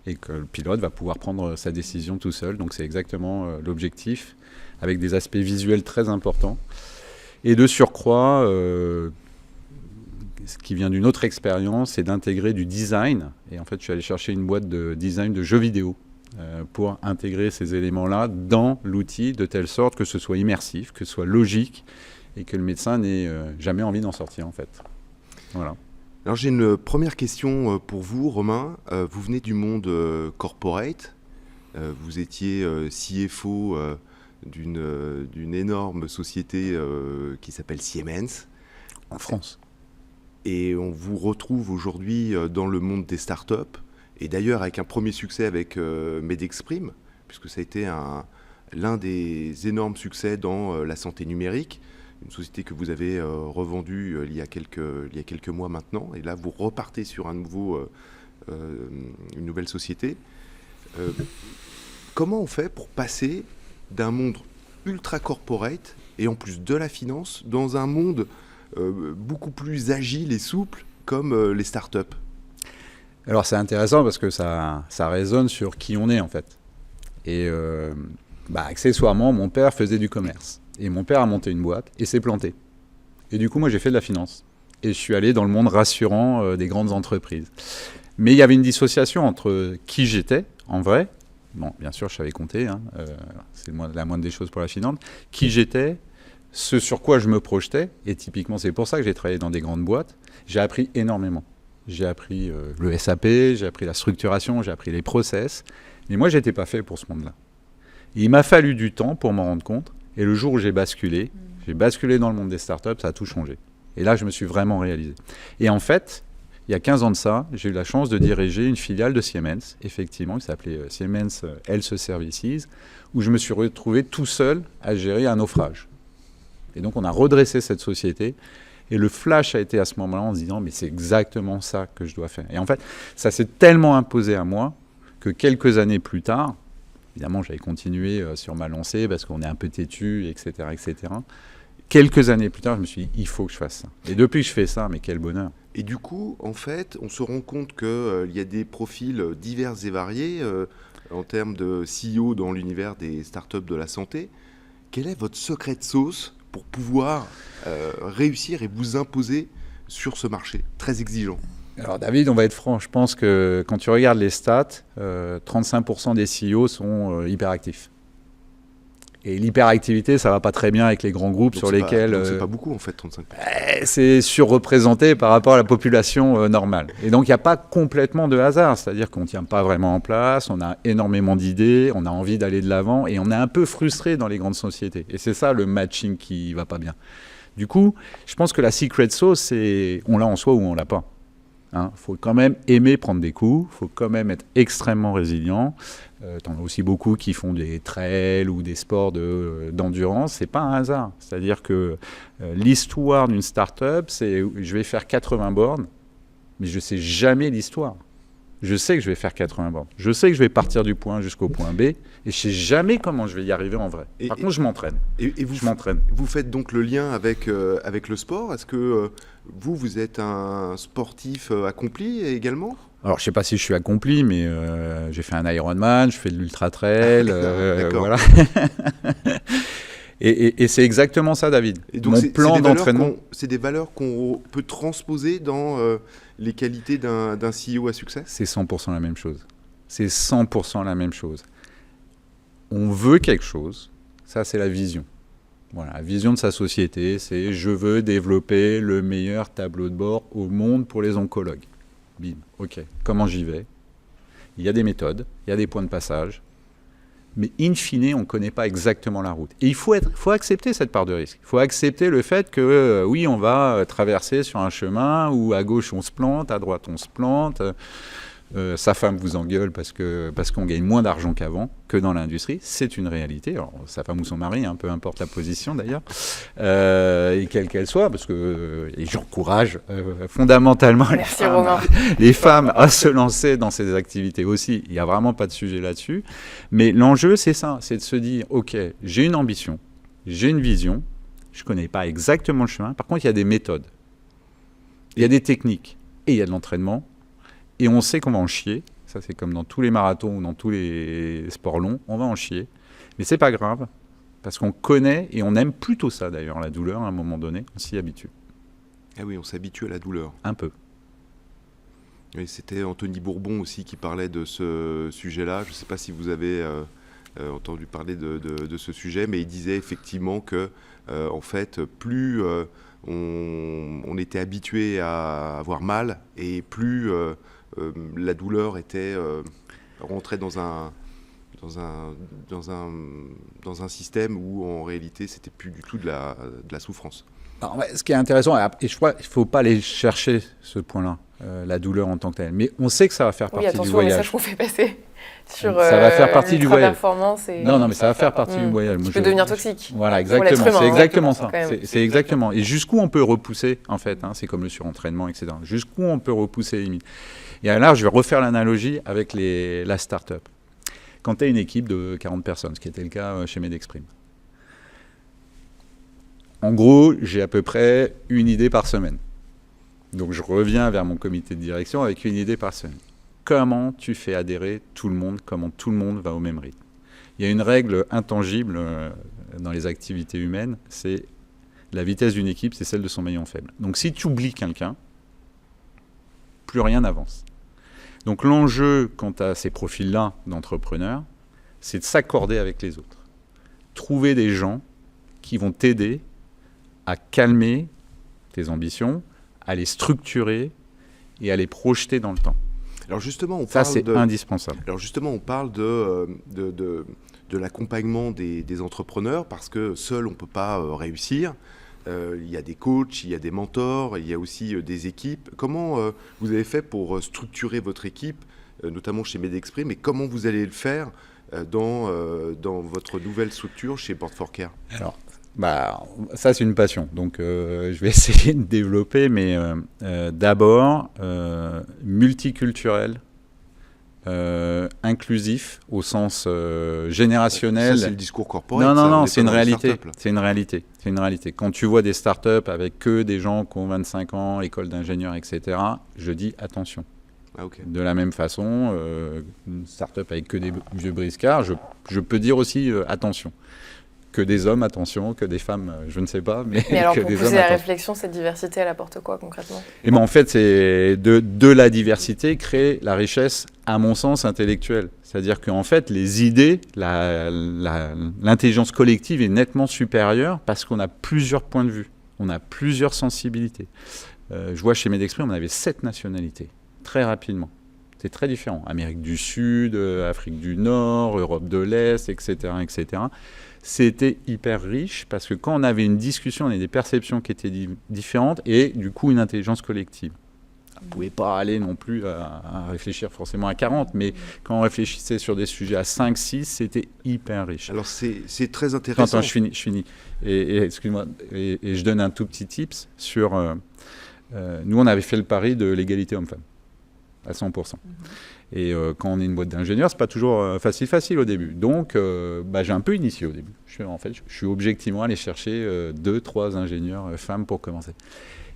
et que le pilote va pouvoir prendre sa décision tout seul. Donc c'est exactement l'objectif, avec des aspects visuels très importants. Et de surcroît, ce qui vient d'une autre expérience, c'est d'intégrer du design. Et en fait, je suis allé chercher une boîte de design de jeux vidéo pour intégrer ces éléments-là dans l'outil de telle sorte que ce soit immersif, que ce soit logique et que le médecin n'ait jamais envie d'en sortir en fait. Voilà. Alors j'ai une première question pour vous, Romain. Vous venez du monde corporate. Vous étiez CFO d'une énorme société qui s'appelle Siemens. En France. Et on vous retrouve aujourd'hui dans le monde des startups. Et d'ailleurs, avec un premier succès avec Medexprime, puisque ça a été l'un des énormes succès dans la santé numérique, une société que vous avez revendue il y a quelques mois maintenant. Et là, vous repartez sur une nouvelle société. Comment on fait pour passer d'un monde ultra corporate et en plus de la finance dans un monde beaucoup plus agile et souple comme les startups? Alors c'est intéressant parce que ça résonne sur qui on est en fait. Et accessoirement, mon père faisait du commerce. Et mon père a monté une boîte et s'est planté. Et du coup, moi j'ai fait de la finance. Et je suis allé dans le monde rassurant des grandes entreprises. Mais il y avait une dissociation entre qui j'étais, en vrai. Bon, bien sûr, je savais compter. C'est la moindre des choses pour la finance. Qui j'étais, ce sur quoi je me projetais. Et typiquement, c'est pour ça que j'ai travaillé dans des grandes boîtes. J'ai appris énormément. J'ai appris le SAP, j'ai appris la structuration, j'ai appris les process. Mais moi, je n'étais pas fait pour ce monde-là. Et il m'a fallu du temps pour m'en rendre compte. Et le jour où j'ai basculé dans le monde des startups, ça a tout changé. Et là, je me suis vraiment réalisé. Et en fait, il y a 15 ans de ça, j'ai eu la chance de diriger une filiale de Siemens, effectivement, qui s'appelait Siemens Health Services, où je me suis retrouvé tout seul à gérer un naufrage. Et donc, on a redressé cette société. Et le flash a été à ce moment-là en se disant, mais c'est exactement ça que je dois faire. Et en fait, ça s'est tellement imposé à moi que quelques années plus tard, évidemment, j'avais continué sur ma lancée parce qu'on est un peu têtu, etc., etc. Quelques années plus tard, je me suis dit, il faut que je fasse ça. Et depuis que je fais ça, mais quel bonheur. Et du coup, en fait, on se rend compte qu'il y a des profils divers et variés en termes de CEO dans l'univers des startups de la santé. Quel est votre secret de sauce pour pouvoir réussir et vous imposer sur ce marché très exigeant? Alors David, on va être franc, je pense que quand tu regardes les stats, 35% des CEO sont hyperactifs. Et l'hyperactivité, ça va pas très bien avec les grands groupes donc sur lesquels... c'est pas beaucoup en fait, 35%. C'est surreprésenté par rapport à la population normale. Et donc il n'y a pas complètement de hasard, c'est-à-dire qu'on ne tient pas vraiment en place, on a énormément d'idées, on a envie d'aller de l'avant et on est un peu frustré dans les grandes sociétés. Et c'est ça le matching qui va pas bien. Du coup, je pense que la secret sauce, c'est on l'a en soi ou on l'a pas. Faut quand même aimer prendre des coups, faut quand même être extrêmement résilient. T'en as aussi beaucoup qui font des trails ou des sports d'endurance. C'est pas un hasard. C'est-à-dire que l'histoire d'une start-up, c'est je vais faire 80 bornes, mais je sais jamais l'histoire. Je sais que je vais faire 80 bornes. Je sais que je vais partir du point A jusqu'au point B. Et je sais jamais comment je vais y arriver en vrai. Par contre, je m'entraîne. Je m'entraîne. Vous faites donc le lien avec le sport. Est-ce que vous êtes un sportif accompli également ? Alors, je sais pas si je suis accompli, mais j'ai fait un Ironman, je fais de l'ultra-trail. Voilà. Et c'est exactement ça, David. Et donc, mon plan d'entraînement. C'est des valeurs qu'on peut transposer dans les qualités d'un CEO à succès ? C'est 100% la même chose. C'est 100% la même chose. On veut quelque chose, ça c'est la vision. Voilà, la vision de sa société, c'est je veux développer le meilleur tableau de bord au monde pour les oncologues. Bim, ok. Comment j'y vais ? Il y a des méthodes, il y a des points de passage, mais in fine, on ne connaît pas exactement la route. Et il faut accepter cette part de risque. Il faut accepter le fait que, oui, on va traverser sur un chemin où à gauche on se plante, à droite on se plante. Sa femme vous engueule parce qu'on gagne moins d'argent qu'avant, que dans l'industrie. C'est une réalité. Alors, sa femme ou son mari, peu importe la position d'ailleurs, et quelle qu'elle soit, parce que et j'encourage fondamentalement les femmes à se lancer dans ces activités aussi. Il n'y a vraiment pas de sujet là-dessus. Mais l'enjeu, c'est ça, c'est de se dire, ok, j'ai une ambition, j'ai une vision, je ne connais pas exactement le chemin. Par contre, il y a des méthodes, il y a des techniques, et il y a de l'entraînement. Et on sait qu'on va en chier. Ça, c'est comme dans tous les marathons ou dans tous les sports longs. On va en chier. Mais c'est pas grave. Parce qu'on connaît et on aime plutôt ça, d'ailleurs, la douleur, à un moment donné. On s'y habitue. Ah oui, on s'habitue à la douleur. Un peu. Et c'était Anthony Bourbon aussi qui parlait de ce sujet-là. Je ne sais pas si vous avez entendu parler de ce sujet, mais il disait effectivement que, en fait, plus on était habitué à avoir mal et plus la douleur était rentrée dans un système où en réalité c'était plus du tout de la souffrance. Alors, ouais, ce qui est intéressant, et je crois qu'il ne faut pas aller chercher ce point-là, la douleur en tant que telle, mais on sait que ça va faire partie du voyage. Oui, attention au message qu'on fait passer sur ça va faire partie du voyage. Performance et... Non, mais ça va faire partie du voyage. Ça peut devenir toxique. Voilà, exactement. C'est exactement ça. C'est exactement. Et jusqu'où on peut repousser, en fait, c'est comme le surentraînement, etc. Jusqu'où on peut repousser les limites. Et là, je vais refaire l'analogie avec la start-up. Quand tu as une équipe de 40 personnes, ce qui était le cas chez Medexprime, en gros, j'ai à peu près une idée par semaine. Donc, je reviens vers mon comité de direction avec une idée par semaine. Comment tu fais adhérer tout le monde, comment tout le monde va au même rythme. Il y a une règle intangible dans les activités humaines, c'est la vitesse d'une équipe, c'est celle de son maillon faible. Donc, si tu oublies quelqu'un, plus rien n'avance. Donc, l'enjeu quant à ces profils-là d'entrepreneurs, c'est de s'accorder avec les autres. Trouver des gens qui vont t'aider à calmer tes ambitions, à les structurer et à les projeter dans le temps. Alors justement, indispensable. Alors justement, on parle de l'accompagnement des entrepreneurs parce que seul, on ne peut pas réussir. Il y a des coachs, il y a des mentors, il y a aussi des équipes. Comment vous avez fait pour structurer votre équipe, notamment chez Medexprime, et comment vous allez le faire dans votre nouvelle structure chez Board4Care ? Alors, ça, c'est une passion. Donc, je vais essayer de développer, mais d'abord, multiculturel, inclusif au sens générationnel. Ça, c'est le discours corporate. Non, c'est une réalité. C'est une réalité. Quand tu vois des startups avec que des gens qui ont 25 ans, école d'ingénieurs, etc., je dis attention. Ah, okay. De la même façon, une startup avec que des vieux briscards, je peux dire aussi attention. Que des hommes, attention, que des femmes, je ne sais pas. Mais alors, que pour des pousser hommes, la attention. réflexion, cette diversité, elle apporte quoi concrètement ? Et en fait, c'est de la diversité créer la richesse, à mon sens, intellectuelle. C'est-à-dire qu'en fait, les idées, l'intelligence collective est nettement supérieure parce qu'on a plusieurs points de vue, on a plusieurs sensibilités. Je vois chez Medexprime, on avait 7 nationalités, très rapidement. C'est très différent. Amérique du Sud, Afrique du Nord, Europe de l'Est, etc., etc. C'était hyper riche parce que quand on avait une discussion, on avait des perceptions qui étaient différentes et du coup une intelligence collective. On ne pouvait pas aller non plus à réfléchir forcément à 40, mais quand on réfléchissait sur des sujets à 5, 6, c'était hyper riche. Alors c'est très intéressant. Attends, je finis. Et excuse-moi, et je donne un tout petit tips sur... nous, on avait fait le pari de l'égalité homme-femme. à 100%. Et quand on est une boîte d'ingénieurs, c'est pas toujours facile au début. Donc, j'ai un peu initié au début. Je suis objectivement allé chercher 2-3 ingénieurs femmes pour commencer.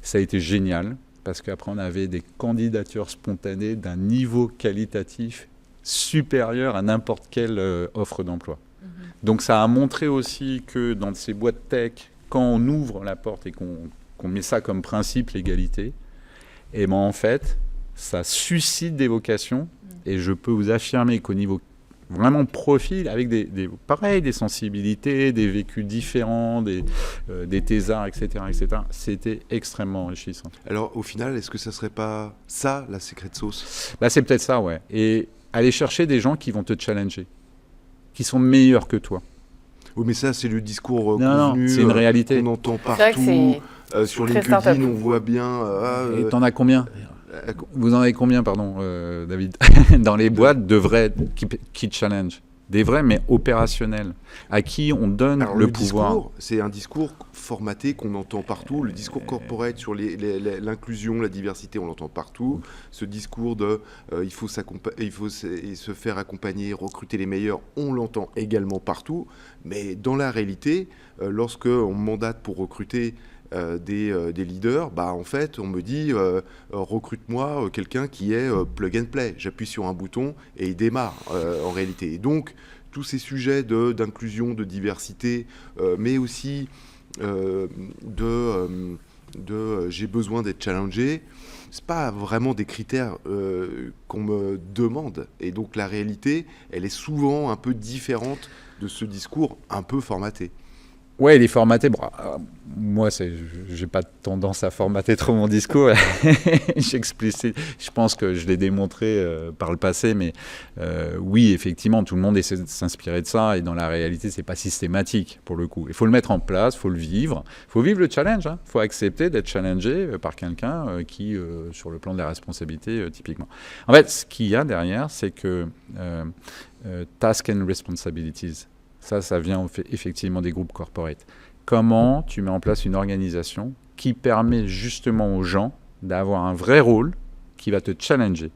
Ça a été génial, parce qu'après, on avait des candidatures spontanées d'un niveau qualitatif supérieur à n'importe quelle offre d'emploi. Donc, ça a montré aussi que dans ces boîtes tech, quand on ouvre la porte et qu'on met ça comme principe, l'égalité, et en fait, ça suscite des vocations. Et je peux vous affirmer qu'au niveau vraiment profil, avec des sensibilités, des vécus différents, des thésards, etc., c'était extrêmement enrichissant. Alors, au final, est-ce que ça serait pas ça, la secret sauce ? C'est peut-être ça, ouais. Et aller chercher des gens qui vont te challenger, qui sont meilleurs que toi. Oui, mais ça, c'est le discours non, c'est une réalité. On entend partout. Sur LinkedIn, on voit bien... Et t'en as combien ? Vous en avez combien, pardon, David, dans les boîtes de vrais qui challenge? Des vrais, mais opérationnels, à qui on donne le pouvoir. C'est un discours formaté qu'on entend partout. Le discours corporate sur l'inclusion, la diversité, on l'entend partout. Ce discours de il faut se faire accompagner, recruter les meilleurs, on l'entend également partout. Mais dans la réalité, lorsque on mandate pour recruter des leaders, en fait, on me dit recrute-moi quelqu'un qui est plug and play. J'appuie sur un bouton et il démarre en réalité. Et donc, tous ces sujets d'inclusion, de diversité, mais aussi j'ai besoin d'être challengé, c'est pas vraiment des critères qu'on me demande. Et donc, la réalité, elle est souvent un peu différente de ce discours un peu formaté. Ouais, il est formaté. Moi, j'ai pas tendance à formater trop mon discours. J'explicite. Je pense que je l'ai démontré par le passé, mais oui, effectivement, tout le monde essaie de s'inspirer de ça, et dans la réalité, c'est pas systématique pour le coup. Il faut le mettre en place, il faut le vivre. Il faut vivre le challenge. Il faut accepter d'être challengé par quelqu'un qui, sur le plan de la responsabilité, typiquement. En fait, ce qu'il y a derrière, c'est que task and responsibilities. Ça vient effectivement des groupes corporate. Comment tu mets en place une organisation qui permet justement aux gens d'avoir un vrai rôle qui va te challenger,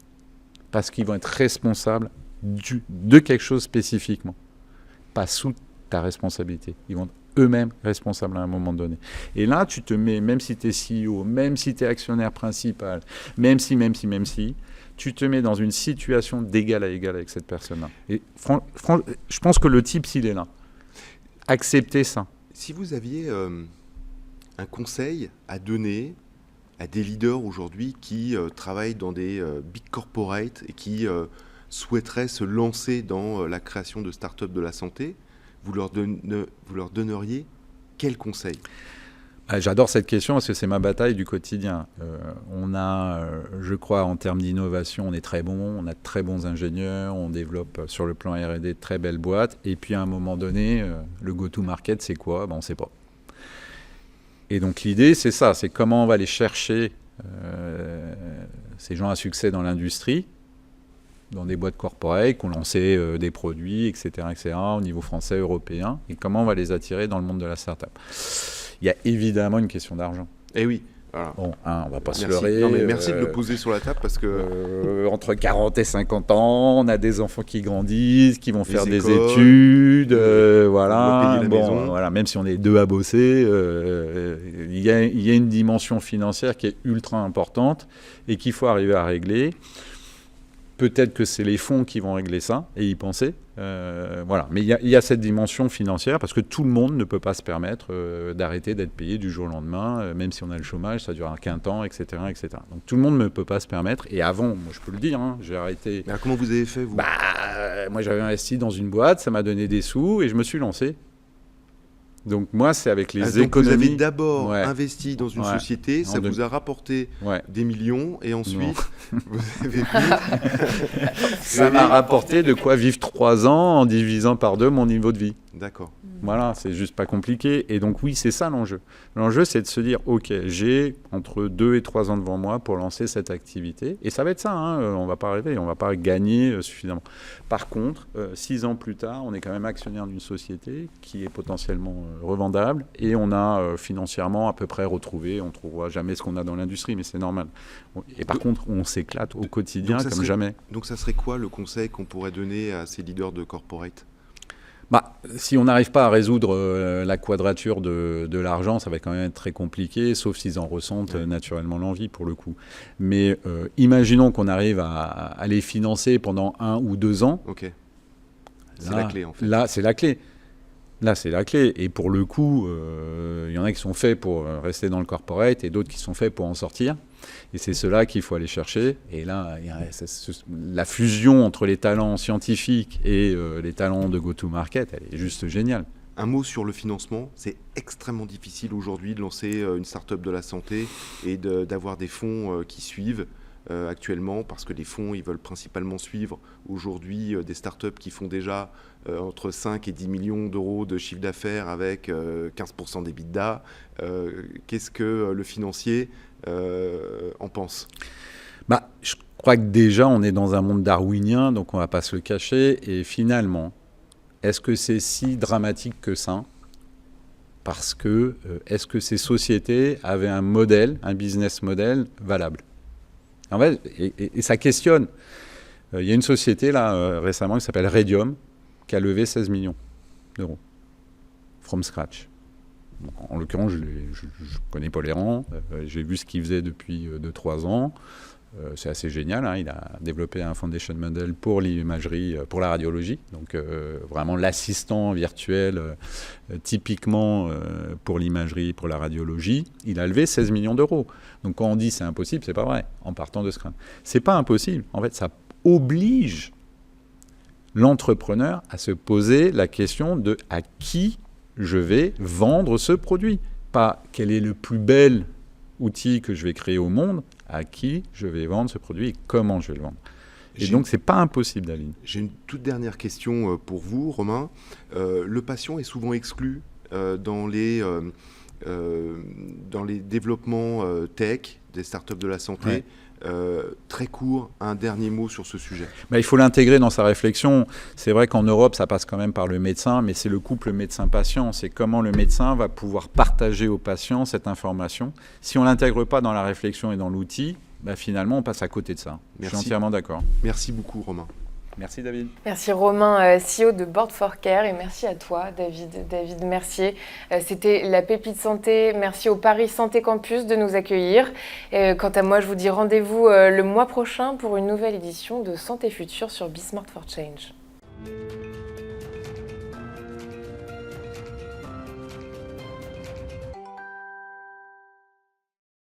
parce qu'ils vont être responsables de quelque chose spécifiquement, pas sous ta responsabilité. Ils vont être eux-mêmes responsables à un moment donné. Et là, tu te mets, même si tu es CEO, même si tu es actionnaire principal, même si, tu te mets dans une situation d'égal à égal avec cette personne-là. Et je pense que le type, s'il est là, acceptez ça. Si vous aviez un conseil à donner à des leaders aujourd'hui qui travaillent dans des big corporates et qui souhaiteraient se lancer dans la création de start-up de la santé, vous leur donneriez quel conseil ? J'adore cette question parce que c'est ma bataille du quotidien. On a, je crois, en termes d'innovation, on est très bon, on a de très bons ingénieurs, on développe sur le plan R&D de très belles boîtes. Et puis à un moment donné, le go-to-market, c'est quoi ? On ne sait pas. Et donc l'idée, c'est ça, c'est comment on va aller chercher ces gens à succès dans l'industrie, dans des boîtes corporate qui ont lancé des produits, etc., au niveau français, européen, et comment on va les attirer dans le monde de la start-up. Il y a évidemment une question d'argent. Eh oui. Voilà. Bon, on va pas se leurrer. Non, mais merci de le poser sur la table parce que... entre 40 et 50 ans, on a des enfants qui grandissent, qui vont faire des études, voilà. Voilà. Même si on est deux à bosser, il y a une dimension financière qui est ultra importante et qu'il faut arriver à régler. Peut-être que c'est les fonds qui vont régler ça et y penser. Voilà. Mais il y a cette dimension financière parce que tout le monde ne peut pas se permettre d'arrêter d'être payé du jour au lendemain, même si on a le chômage, ça dure qu'un temps, etc., etc. Donc tout le monde ne peut pas se permettre. Et avant, moi je peux le dire, j'ai arrêté. Mais comment vous avez fait, vous ? Moi j'avais investi dans une boîte, ça m'a donné des sous et je me suis lancé. Donc moi, c'est avec les économies. Vous avez d'abord investi dans une société, ça vous a rapporté des millions, et ensuite, vous avez ça m'a rapporté de quoi vivre 3 ans en divisant par 2 mon niveau de vie. D'accord. Voilà, c'est juste pas compliqué. Et donc oui, c'est ça l'enjeu. L'enjeu, c'est de se dire, OK, j'ai entre 2 et 3 ans devant moi pour lancer cette activité. Et ça va être ça, hein, on va pas rêver, on va pas gagner suffisamment. Par contre, 6 ans plus tard, on est quand même actionnaire d'une société qui est potentiellement revendable et on a financièrement à peu près retrouvé, on ne trouvera jamais ce qu'on a dans l'industrie, mais c'est normal. Et par contre, on s'éclate au quotidien comme jamais. Donc ça serait quoi le conseil qu'on pourrait donner à ces leaders de corporate ? Si on n'arrive pas à résoudre la quadrature de l'argent, ça va quand même être très compliqué, sauf s'ils en ressentent naturellement l'envie pour le coup. Mais imaginons qu'on arrive à les financer pendant 1 ou 2 ans. Ok. C'est la clé en fait. Là, c'est la clé. Là, c'est la clé. Et pour le coup, il y en a qui sont faits pour rester dans le corporate et d'autres qui sont faits pour en sortir. Et c'est cela qu'il faut aller chercher. Et là, la fusion entre les talents scientifiques et les talents de go-to-market, elle est juste géniale. Un mot sur le financement. C'est extrêmement difficile aujourd'hui de lancer une start-up de la santé et d'avoir des fonds qui suivent actuellement, parce que les fonds, ils veulent principalement suivre aujourd'hui des startups qui font déjà entre 5 et 10 millions d'euros de chiffre d'affaires avec 15% d'EBITDA. Qu'est-ce que le financier en pense ? Je crois que déjà, on est dans un monde darwinien, donc on ne va pas se le cacher. Et finalement, est-ce que c'est si dramatique que ça ? Parce que est-ce que ces sociétés avaient un modèle, un business model valable ? En fait, et ça questionne. Il y a une société là récemment qui s'appelle Radium, qui a levé 16 millions d'euros, from scratch. En l'occurrence, je connais Paul Errand, j'ai vu ce qu'il faisait depuis 2-3 ans. C'est assez génial, hein. Il a développé un foundation model pour l'imagerie, pour la radiologie, donc vraiment l'assistant virtuel typiquement pour l'imagerie, pour la radiologie. Il a levé 16 millions d'euros. Donc quand on dit c'est impossible, c'est pas vrai, en partant de ce crâne. C'est pas impossible, en fait ça oblige l'entrepreneur à se poser la question de à qui je vais vendre ce produit. Pas quel est le plus bel outil que je vais créer au monde, à qui je vais vendre ce produit et comment je vais le vendre. Et donc, ce n'est pas impossible, David. J'ai une toute dernière question pour vous, Romain. Le patient est souvent exclu dans les développements tech, des startups de la santé. Ouais. Très court, un dernier mot sur ce sujet. Il faut l'intégrer dans sa réflexion. C'est vrai qu'en Europe, ça passe quand même par le médecin, mais c'est le couple médecin-patient. C'est comment le médecin va pouvoir partager au patient cette information. Si on ne l'intègre pas dans la réflexion et dans l'outil, finalement, on passe à côté de ça. Merci. Je suis entièrement d'accord. Merci beaucoup, Romain. Merci David. Merci Romain, CEO de Board4Care, et merci à toi David Mercier. C'était la Pépite Santé. Merci au Paris Santé Campus de nous accueillir. Quant à moi, je vous dis rendez-vous le mois prochain pour une nouvelle édition de Santé Future sur Be Smart for Change.